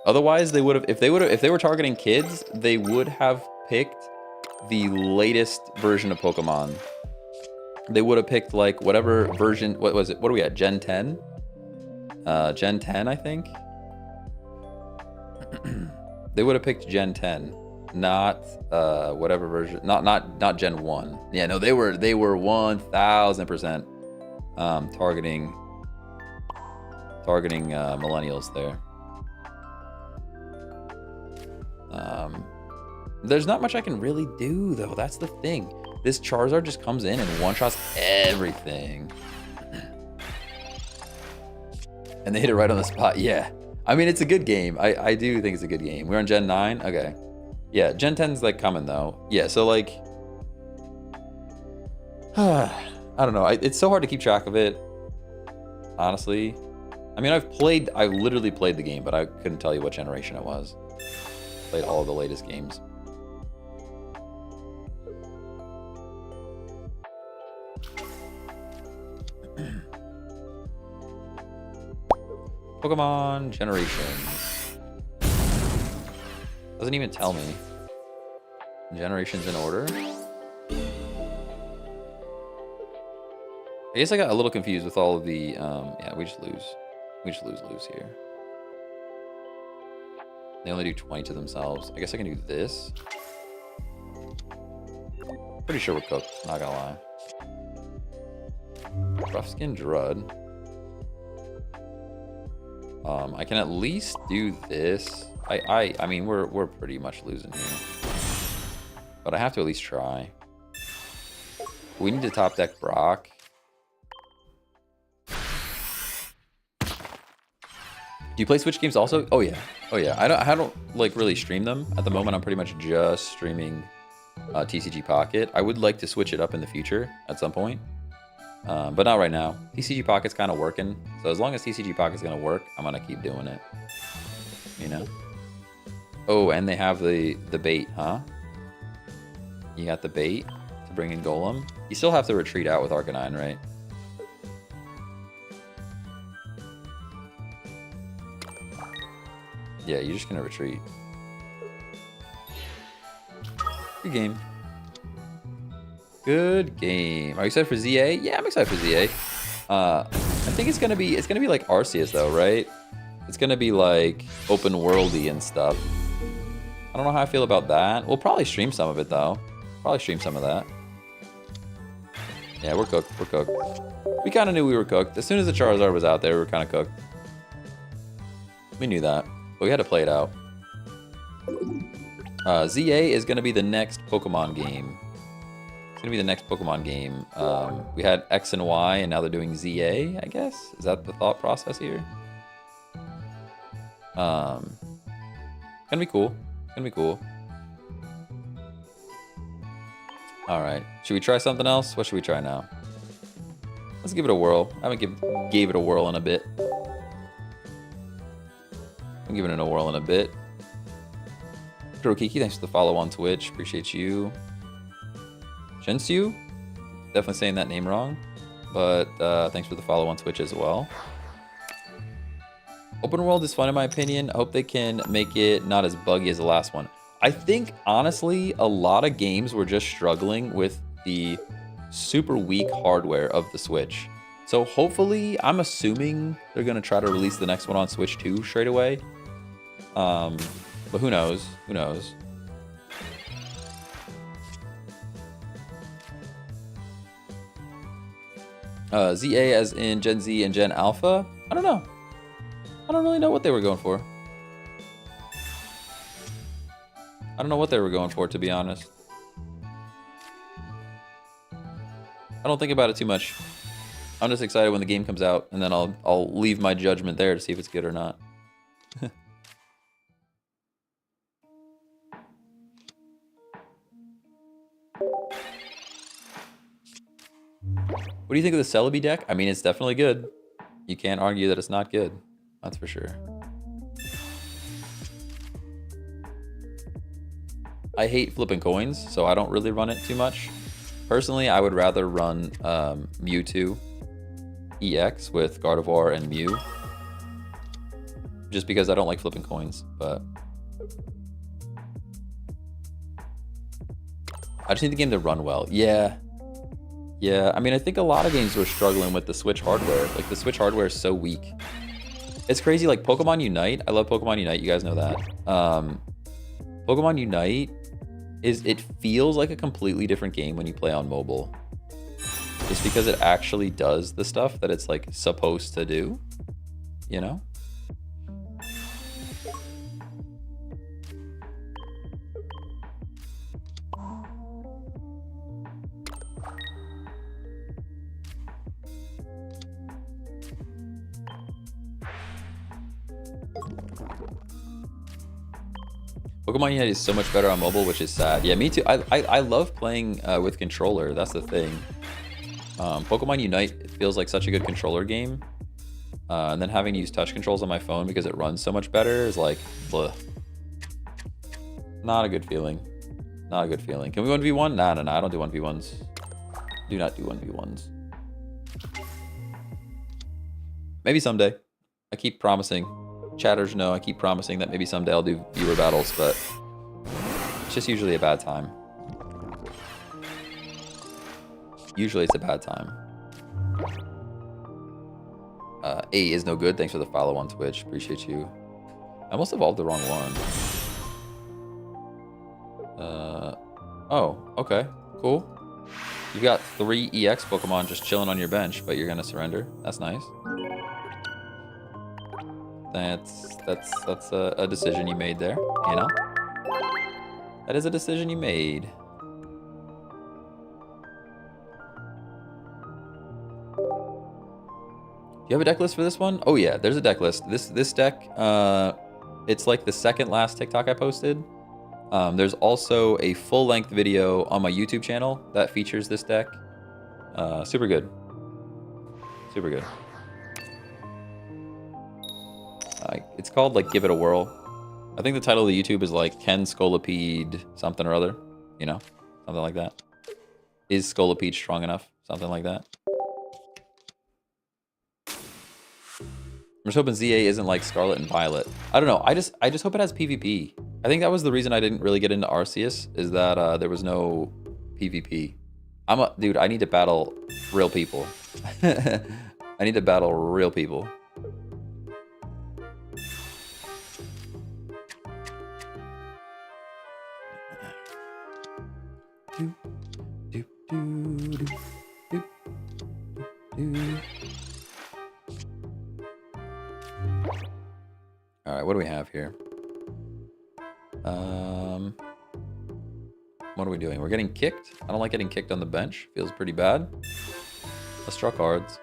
Otherwise, they would have if they were targeting kids, they would have picked the latest version of Pokemon. They would have picked like whatever version. What was it? What are we at? Gen 10? Gen 10, I think. They would have picked Gen 10, not whatever version. Not Gen 1. Yeah, no, they were 1000% targeting millennials there. There's not much I can really do, though. That's the thing. This Charizard just comes in and one-shots everything. And they hit it right on the spot. Yeah. I mean, it's a good game. I do think it's a good game. We're on Gen 9? Okay. Yeah, Gen 10's, like, coming, though. Yeah, so, like... I don't know. It's so hard to keep track of it, honestly. I mean, I've literally played the game, but I couldn't tell you what generation it was. Played all of the latest games. Pokemon generations. Doesn't even tell me. Generations in order. I guess I got a little confused with all of the, yeah, we just lose. We just lose here. They only do 20 to themselves. I guess I can do this. Pretty sure we're cooked, not gonna lie. Rough Skin Drud. I can at least do this. I mean, we're pretty much losing here. But I have to at least try. We need to top deck Brock. Do you play Switch games also? Oh yeah. Oh yeah. I don't like really stream them. At the moment I'm pretty much just streaming TCG Pocket. I would like to switch it up in the future at some point. But not right now. TCG Pocket's kind of working. So as long as TCG Pocket's going to work, I'm going to keep doing it. You know? Oh, and they have the bait, huh? You got the bait to bring in Golem. You still have to retreat out with Arcanine, right? Yeah, you're just going to retreat. Good game. Good game. Are you excited for ZA? Yeah, I'm excited for ZA. I think it's gonna be like Arceus though, right? It's gonna be like open worldy and stuff. I don't know how I feel about that. We'll probably stream some of it though. Probably stream some of that. Yeah, we're cooked. We're cooked. We kind of knew we were cooked. As soon as the Charizard was out there, we were kind of cooked. We knew that, but we had to play it out. ZA is gonna be the next Pokemon game. It's gonna be the next Pokemon game. We had X and Y, and now they're doing ZA, I guess? Is that the thought process here? Gonna be cool. Gonna be cool. Alright. Should we try something else? What should we try now? Let's give it a whirl. I haven't gave it a whirl in a bit. I'm giving it a whirl in a bit. Kiki, thanks for the follow on Twitch. Appreciate you. Shensu? Definitely saying that name wrong. But thanks for the follow on Twitch as well. Open world is fun in my opinion. I hope they can make it not as buggy as the last one. I think, honestly, a lot of games were just struggling with the super weak hardware of the Switch. So hopefully, I'm assuming they're going to try to release the next one on Switch 2 straight away. But who knows? Who knows? ZA as in Gen Z and Gen Alpha? I don't know. I don't really know what they were going for. I don't know what they were going for, to be honest. I don't think about it too much. I'm just excited when the game comes out, and then I'll leave my judgment there to see if it's good or not. What do you think of the Celebi deck? I mean, it's definitely good. You can't argue that it's not good. That's for sure. I hate flipping coins, so I don't really run it too much. Personally, I would rather run Mewtwo EX with Gardevoir and Mew. Just because I don't like flipping coins, but... I just need the game to run well. Yeah. Yeah, I mean, I think a lot of games were struggling with the Switch hardware. Like, the Switch hardware is so weak. It's crazy, like, Pokemon Unite. I love Pokemon Unite, you guys know that. Pokemon Unite, it feels like a completely different game when you play on mobile. Just because it actually does the stuff that it's, like, supposed to do. You know? Pokemon Unite is so much better on mobile, which is sad. Yeah, me too. I love playing with controller. That's the thing. Pokemon Unite feels like such a good controller game. And then having to use touch controls on my phone because it runs so much better is like, bleh. Not a good feeling. Not a good feeling. Can we 1v1? Nah, I don't do 1v1s. Do not do 1v1s. Maybe someday. I keep promising. Chatters know I keep promising that maybe someday I'll do viewer battles, but it's just usually a bad time. Usually it's a bad time. A is no good. Thanks for the follow on Twitch. Appreciate you. I almost evolved the wrong one. Oh, okay. Cool. You got 3 EX Pokemon just chilling on your bench, but you're gonna surrender. That's nice. That's a decision you made there, you know? That is a decision you made. Do you have a deck list for this one? Oh yeah, there's a deck list. This deck, it's like the second last TikTok I posted. There's also a full-length video on my YouTube channel that features this deck. Super good. Super good. It's called, like, Give It a Whirl. I think the title of the YouTube is, like, Can Scolipede something or other? You know? Something like that. Is Scolipede strong enough? Something like that. I'm just hoping ZA isn't like Scarlet and Violet. I don't know. I just hope it has PvP. I think that was the reason I didn't really get into Arceus, is that there was no PvP. Dude, I need to battle real people. I need to battle real people. All right, what do we have here? What are we doing? We're getting kicked. I don't like getting kicked on the bench. Feels pretty bad. Let's draw cards.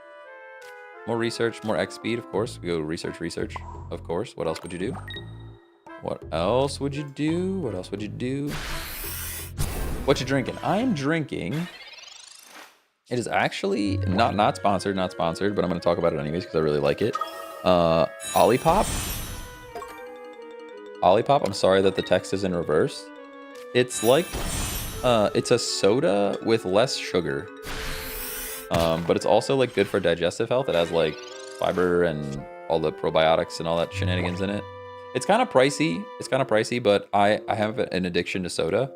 More research, more X speed, of course. We go research, of course. What else would you do? What else would you do? What else would you do? What you drinking? I am drinking. It is actually not sponsored, but I'm going to talk about it anyways because I really like it. Olipop. Olipop. I'm sorry that the text is in reverse. It's like, it's a soda with less sugar. But it's also like good for digestive health. It has like fiber and all the probiotics and all that shenanigans in it. It's kind of pricey. But I have an addiction to soda.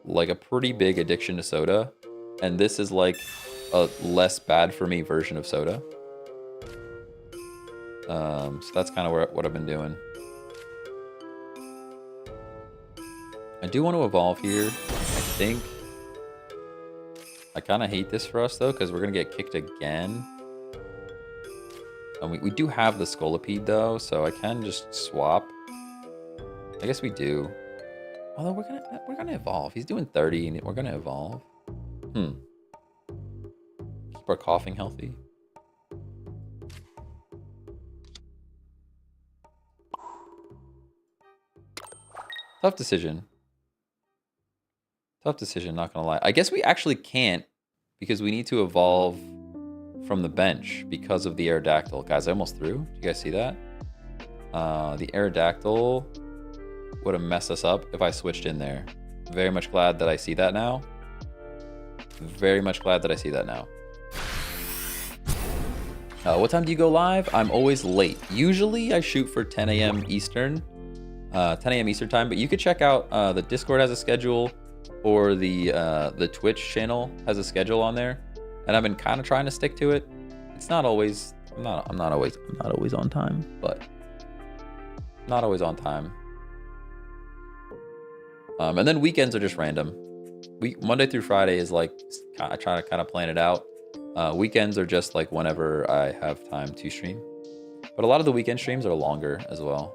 Like a pretty big addiction to soda. And this is like a less bad for me version of soda. So that's kind of what I've been doing. I do want to evolve here, I think. I kind of hate this for us, though, because we're going to get kicked again. And we do have the Scolipede, though, so I can just swap. I guess we do. Although we're gonna evolve. He's doing 30, and we're going to evolve. Keep our coughing healthy. Tough decision. Tough decision, not gonna lie. I guess we actually can't because we need to evolve from the bench because of the Aerodactyl. Guys, I almost threw. Did you guys see that? The Aerodactyl would have messed us up if I switched in there. Very much glad that I see that now. Very much glad that I see that now. What time do you go live? I'm always late. Usually I shoot for 10 a.m. Eastern. 10 a.m. Eastern time, but you could check out the Discord has a schedule, or the Twitch channel has a schedule on there, and I've been kind of trying to stick to it. It's not always. I'm not always on time, but not always on time. And then weekends are just random. Monday through Friday is like I try to kind of plan it out. Weekends are just like whenever I have time to stream, but a lot of the weekend streams are longer as well.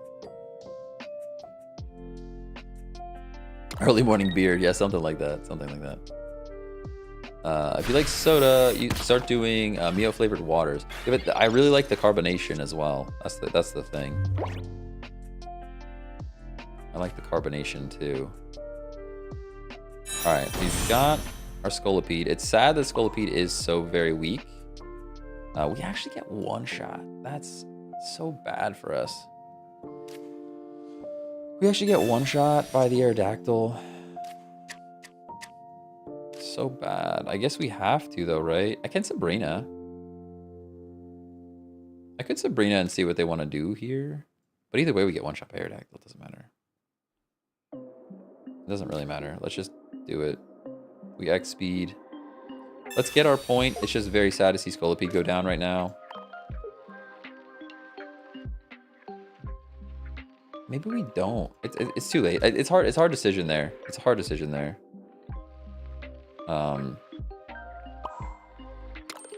Early morning beer, yeah, something like that. If you like soda, you start doing Mio flavored waters. Yeah, but I really like the carbonation as well. That's the thing. I like the carbonation too. All right, we've got our Scolipede. It's sad that Scolipede is so very weak. We actually get one shot. That's so bad for us. We actually get one shot by the Aerodactyl. So bad. I guess we have to, though, right? I can Sabrina. I could Sabrina and see what they want to do here. But either way, we get one shot by Aerodactyl. It doesn't matter. It doesn't really matter. Let's just do it. We X speed. Let's get our point. It's just very sad to see Scolipede go down right now. Maybe we don't. It's too late. It's hard. It's a hard decision there. It's a hard decision there.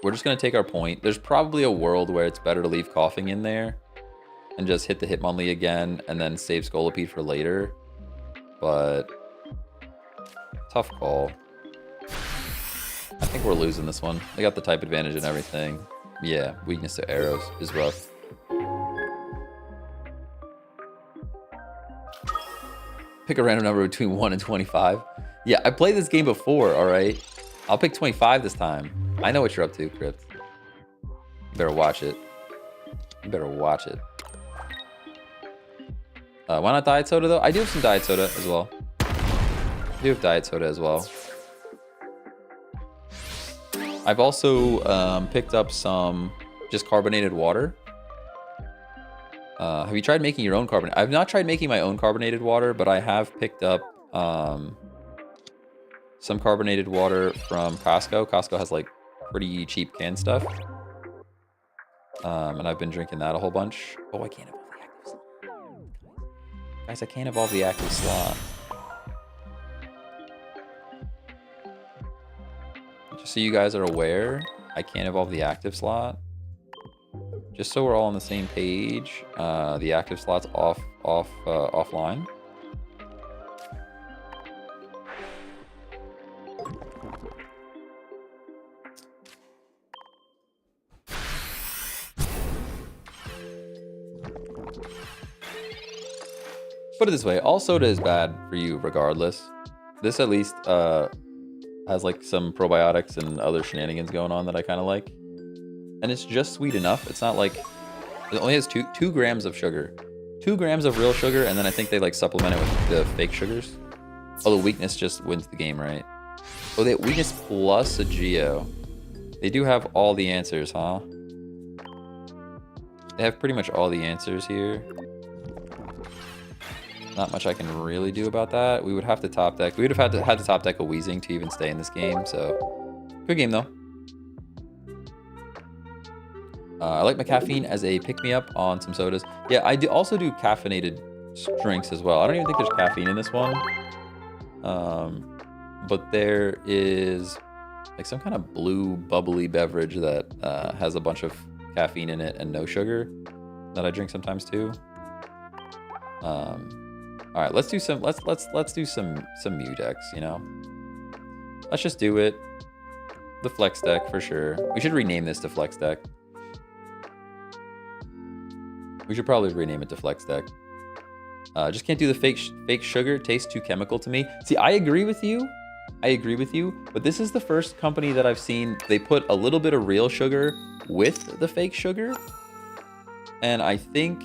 We're just gonna take our point. There's probably a world where it's better to leave Coughing in there and just hit the Hitmonlee again and then save Scolipede for later. But tough call. I think we're losing this one. They got the type advantage and everything. Yeah, weakness to arrows is rough. Pick a random number between 1 and 25. Yeah, I played this game before, all right? I'll pick 25 this time. I know what you're up to, Crypt. You better watch it. You better watch it. Why not Diet Soda, though? I do have some Diet Soda as well. I do have Diet Soda as well. I've also picked up some just carbonated water. Have you tried making your own carbonated? I've not tried making my own carbonated water, but I have picked up some carbonated water from Costco. Costco has like pretty cheap canned stuff. And I've been drinking that a whole bunch. Oh, I can't evolve the active slot. Guys, I can't evolve the active slot. Just so you guys are aware, I can't evolve the active slot. Just so we're all on the same page, the active slot's offline. Put it this way, all soda is bad for you regardless. This at least has like some probiotics and other shenanigans going on that I kind of like. And it's just sweet enough. It's not like, it only has 2 grams of sugar. 2 grams of real sugar, and then I think they like supplement it with the fake sugars. Oh, the weakness just wins the game, right? Oh, they have weakness plus a Geo. They do have all the answers, huh? They have pretty much all the answers here. Not much I can really do about that. We would have to top deck. We would have had to top deck a Weezing to even stay in this game, so good game though. I like my caffeine as a pick-me-up on some sodas. Yeah, I also do caffeinated drinks as well. I don't even think there's caffeine in this one. But there is like some kind of blue bubbly beverage that has a bunch of caffeine in it and no sugar that I drink sometimes too. All right, let's do some Mew decks, you know. Let's just do it. The Flex deck for sure. We should rename this to Flex deck. We should probably rename it to Flex deck. Just can't do the fake sugar. Tastes too chemical to me. See, I agree with you. I agree with you. But this is the first company that I've seen. They put a little bit of real sugar with the fake sugar, and I think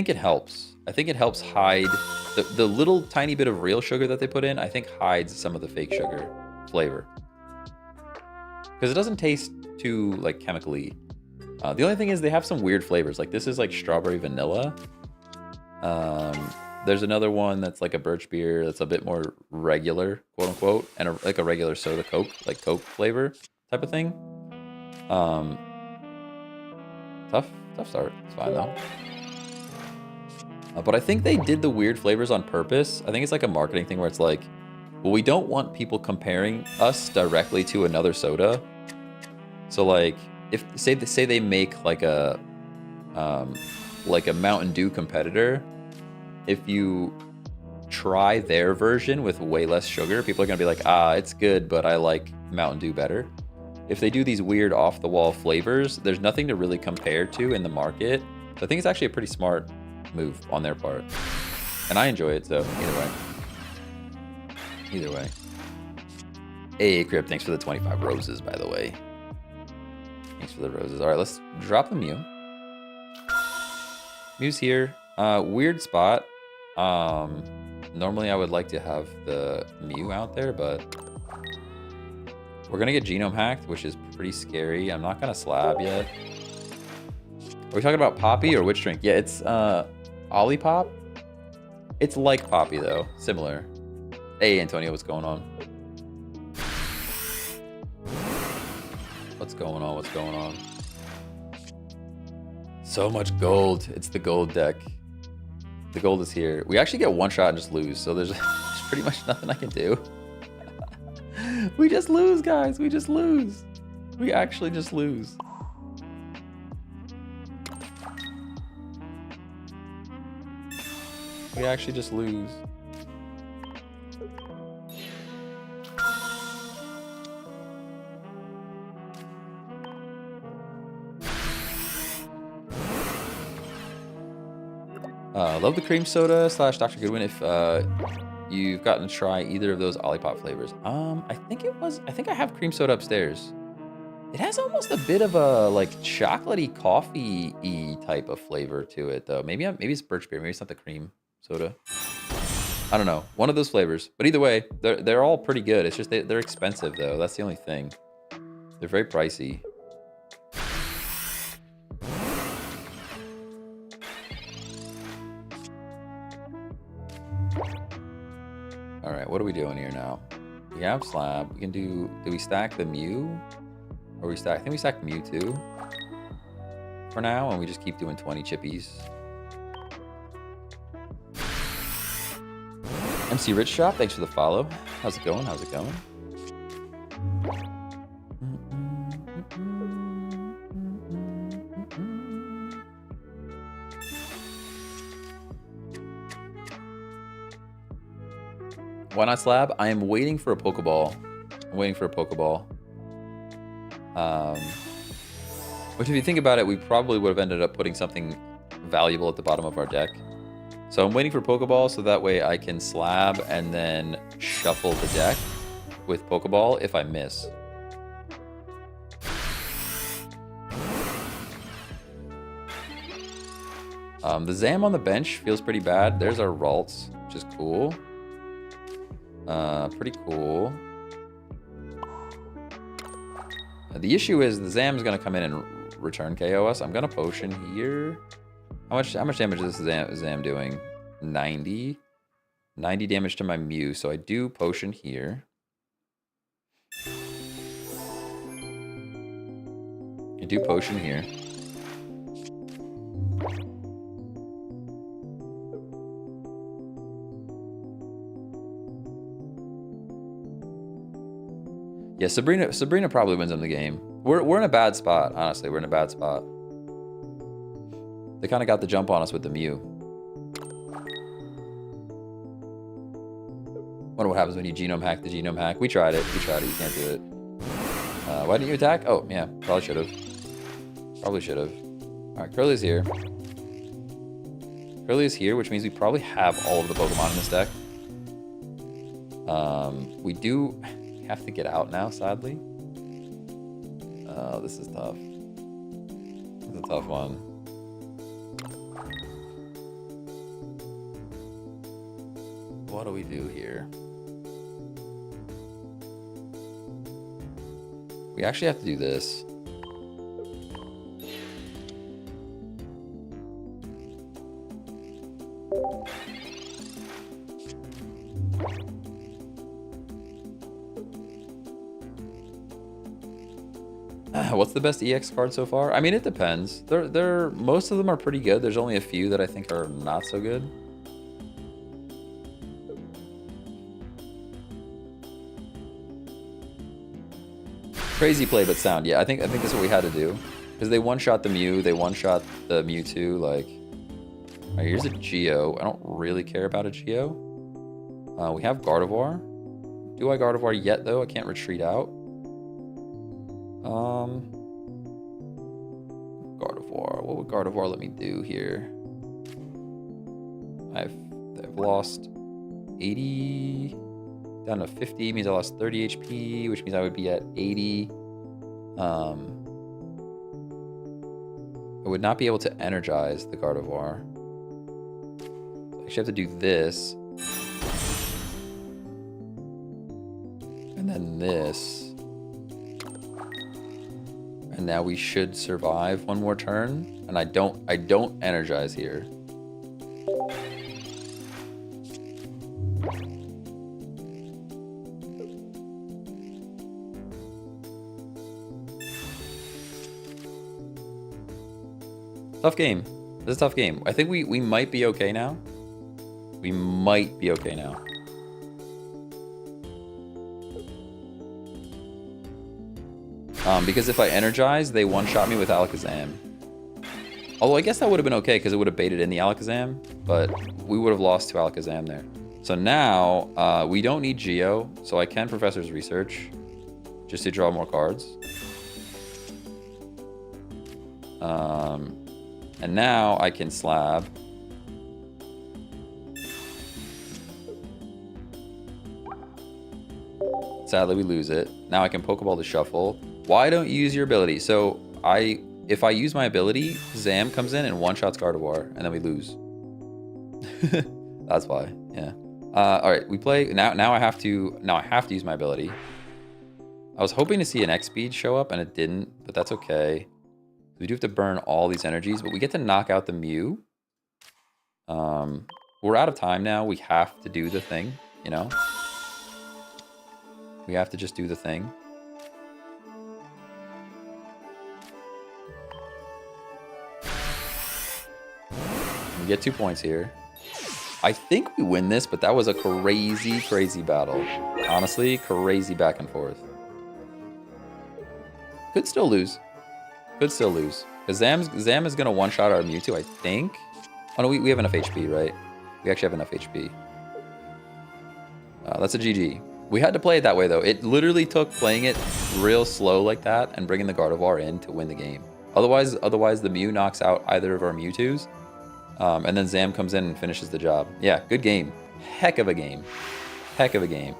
it helps. I think it helps hide the little tiny bit of real sugar that they put in. I think hides some of the fake sugar flavor because it doesn't taste too like chemically. The only thing is they have some weird flavors. Like this is like strawberry vanilla. There's another one that's like a birch beer that's a bit more regular, quote unquote, and like a regular soda Coke, like Coke flavor type of thing. Tough start. It's fine though. But I think they did the weird flavors on purpose. I think it's like a marketing thing where it's like, well, we don't want people comparing us directly to another soda. So like, if say they make like a Mountain Dew competitor, if you try their version with way less sugar, people are gonna be like, it's good, but I like Mountain Dew better. If they do these weird off-the-wall flavors, there's nothing to really compare to in the market. So I think it's actually a pretty smart move on their part, and I enjoy it. So either way. Hey Crypt, thanks for the 25 roses, by the way. Thanks for the roses. All right, let's drop the Mew. Mew's here. Weird spot. Normally I would like to have the Mew out there, but we're gonna get genome hacked, which is pretty scary. I'm not gonna slab yet. Are we talking about Poppy or which drink? Yeah, it's Olipop. It's like Poppy though, similar. Hey Antonio, what's going on? What's going on? What's going on? So much gold. It's the gold deck. The gold is here. We actually get one shot and just lose. So there's pretty much nothing I can do. We just lose, guys. We just lose. We actually just lose. We actually just lose. Love the cream soda / Dr. Goodwin. If you've gotten to try either of those Olipop flavors, I think I have cream soda upstairs. It has almost a bit of a like chocolatey coffee-y type of flavor to it, though. Maybe it's birch beer. Maybe it's not the cream soda. I don't know. One of those flavors. But either way, they're all pretty good. It's just they're expensive though. That's the only thing. They're very pricey. All right, what are we doing here now? We have slab. We can do we stack the Mew? Or I think we stack Mew too. For now, and we just keep doing 20 chippies. MC Rich Shop, thanks for the follow. How's it going? How's it going? Why not slab? I am waiting for a Pokeball. I'm waiting for a Pokeball. Which if you think about it, we probably would have ended up putting something valuable at the bottom of our deck. So I'm waiting for Pokeball so that way I can slab and then shuffle the deck with Pokeball if I miss. The Zam on the bench feels pretty bad. There's our Ralts, which is cool. Pretty cool. The issue is the Zam's gonna come in and return KO us. I'm gonna potion here. How much damage is this Zam doing? 90. 90 damage to my Mew. So I do potion here. I do potion here. Yeah, Sabrina probably wins them the game. We're in a bad spot, honestly. We're in a bad spot. They kind of got the jump on us with the Mew. Wonder what happens when you genome hack the genome hack. We tried it. You can't do it. Why didn't you attack? Oh, yeah. Probably should have. All right, Curly's here. Curly is here, which means we probably have all of the Pokemon in this deck. We do have to get out now, sadly. This is tough. This is a tough one. What do we do here? We actually have to do this. What's the best EX card so far? I mean, it depends. Most of them are pretty good. There's only a few that I think are not so good. Crazy play, but sound. Yeah, I think that's what we had to do. Because they one-shot the Mew, they one-shot the Mewtwo, like... Alright, here's a Geo. I don't really care about a Geo. We have Gardevoir. Do I Gardevoir yet, though? I can't retreat out. Gardevoir. What would Gardevoir let me do here? I've lost 80... Down to 50 means I lost 30 HP, which means I would be at 80. I would not be able to energize the Gardevoir. I actually have to do this. And then this. And now we should survive one more turn. And I don't energize here. Tough game. This is a tough game. I think we might be okay now. We might be okay now. Because if I energize, they one-shot me with Alakazam. Although I guess that would have been okay because it would have baited in the Alakazam, but we would have lost to Alakazam there. So now, we don't need Geo, so I can Professor's Research just to draw more cards. And now I can Slab. Sadly, we lose it. Now I can Pokeball to Shuffle. Why don't you use your ability? So if I use my ability, Zam comes in and one-shots Gardevoir, and then we lose. That's why, yeah. All right, we play now. I have to use my ability. I was hoping to see an X speed show up, and it didn't, but that's okay. We do have to burn all these energies, but we get to knock out the Mew. We're out of time now. We have to do the thing, you know. We have to just do the thing. We get 2 points here. I think we win this, but that was a crazy, crazy battle. Honestly, crazy back and forth. Could still lose. Could still lose. Because Zam is going to one-shot our Mewtwo, I think. Oh, no, we have enough HP, right? We actually have enough HP. That's a GG. We had to play it that way, though. It literally took playing it real slow like that and bringing the Gardevoir in to win the game. Otherwise, the Mew knocks out either of our Mewtwo's. And then Zam comes in and finishes the job. Yeah, good game. Heck of a game. Heck of a game.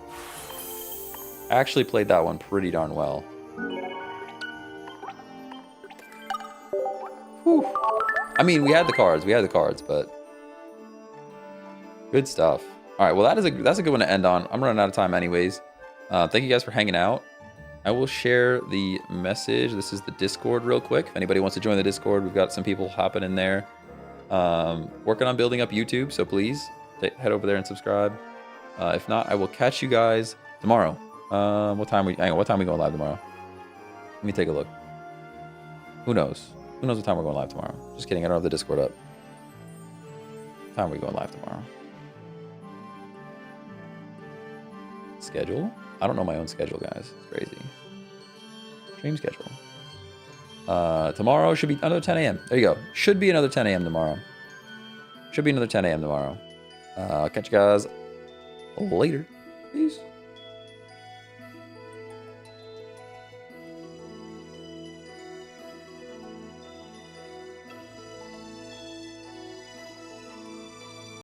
Actually played that one pretty darn well. Whew. I mean, we had the cards, but good stuff. All right, well, that's a good one to end on. I'm running out of time anyways. Thank you guys for hanging out. I will share the message. This is the Discord real quick. If anybody wants to join the Discord, we've got some people hopping in there. Working on building up YouTube, so please head over there and subscribe. If not, I will catch you guys tomorrow. What time we going live tomorrow? Let me take a look. Who knows? Who knows what time we're going live tomorrow? Just kidding, I don't have the Discord up. What time are we going live tomorrow? Schedule? I don't know my own schedule, guys. It's crazy. Stream schedule. Tomorrow should be another 10 a.m. There you go. Should be another 10 a.m. tomorrow. Should be another 10 a.m. tomorrow. I'll catch you guys later. Peace.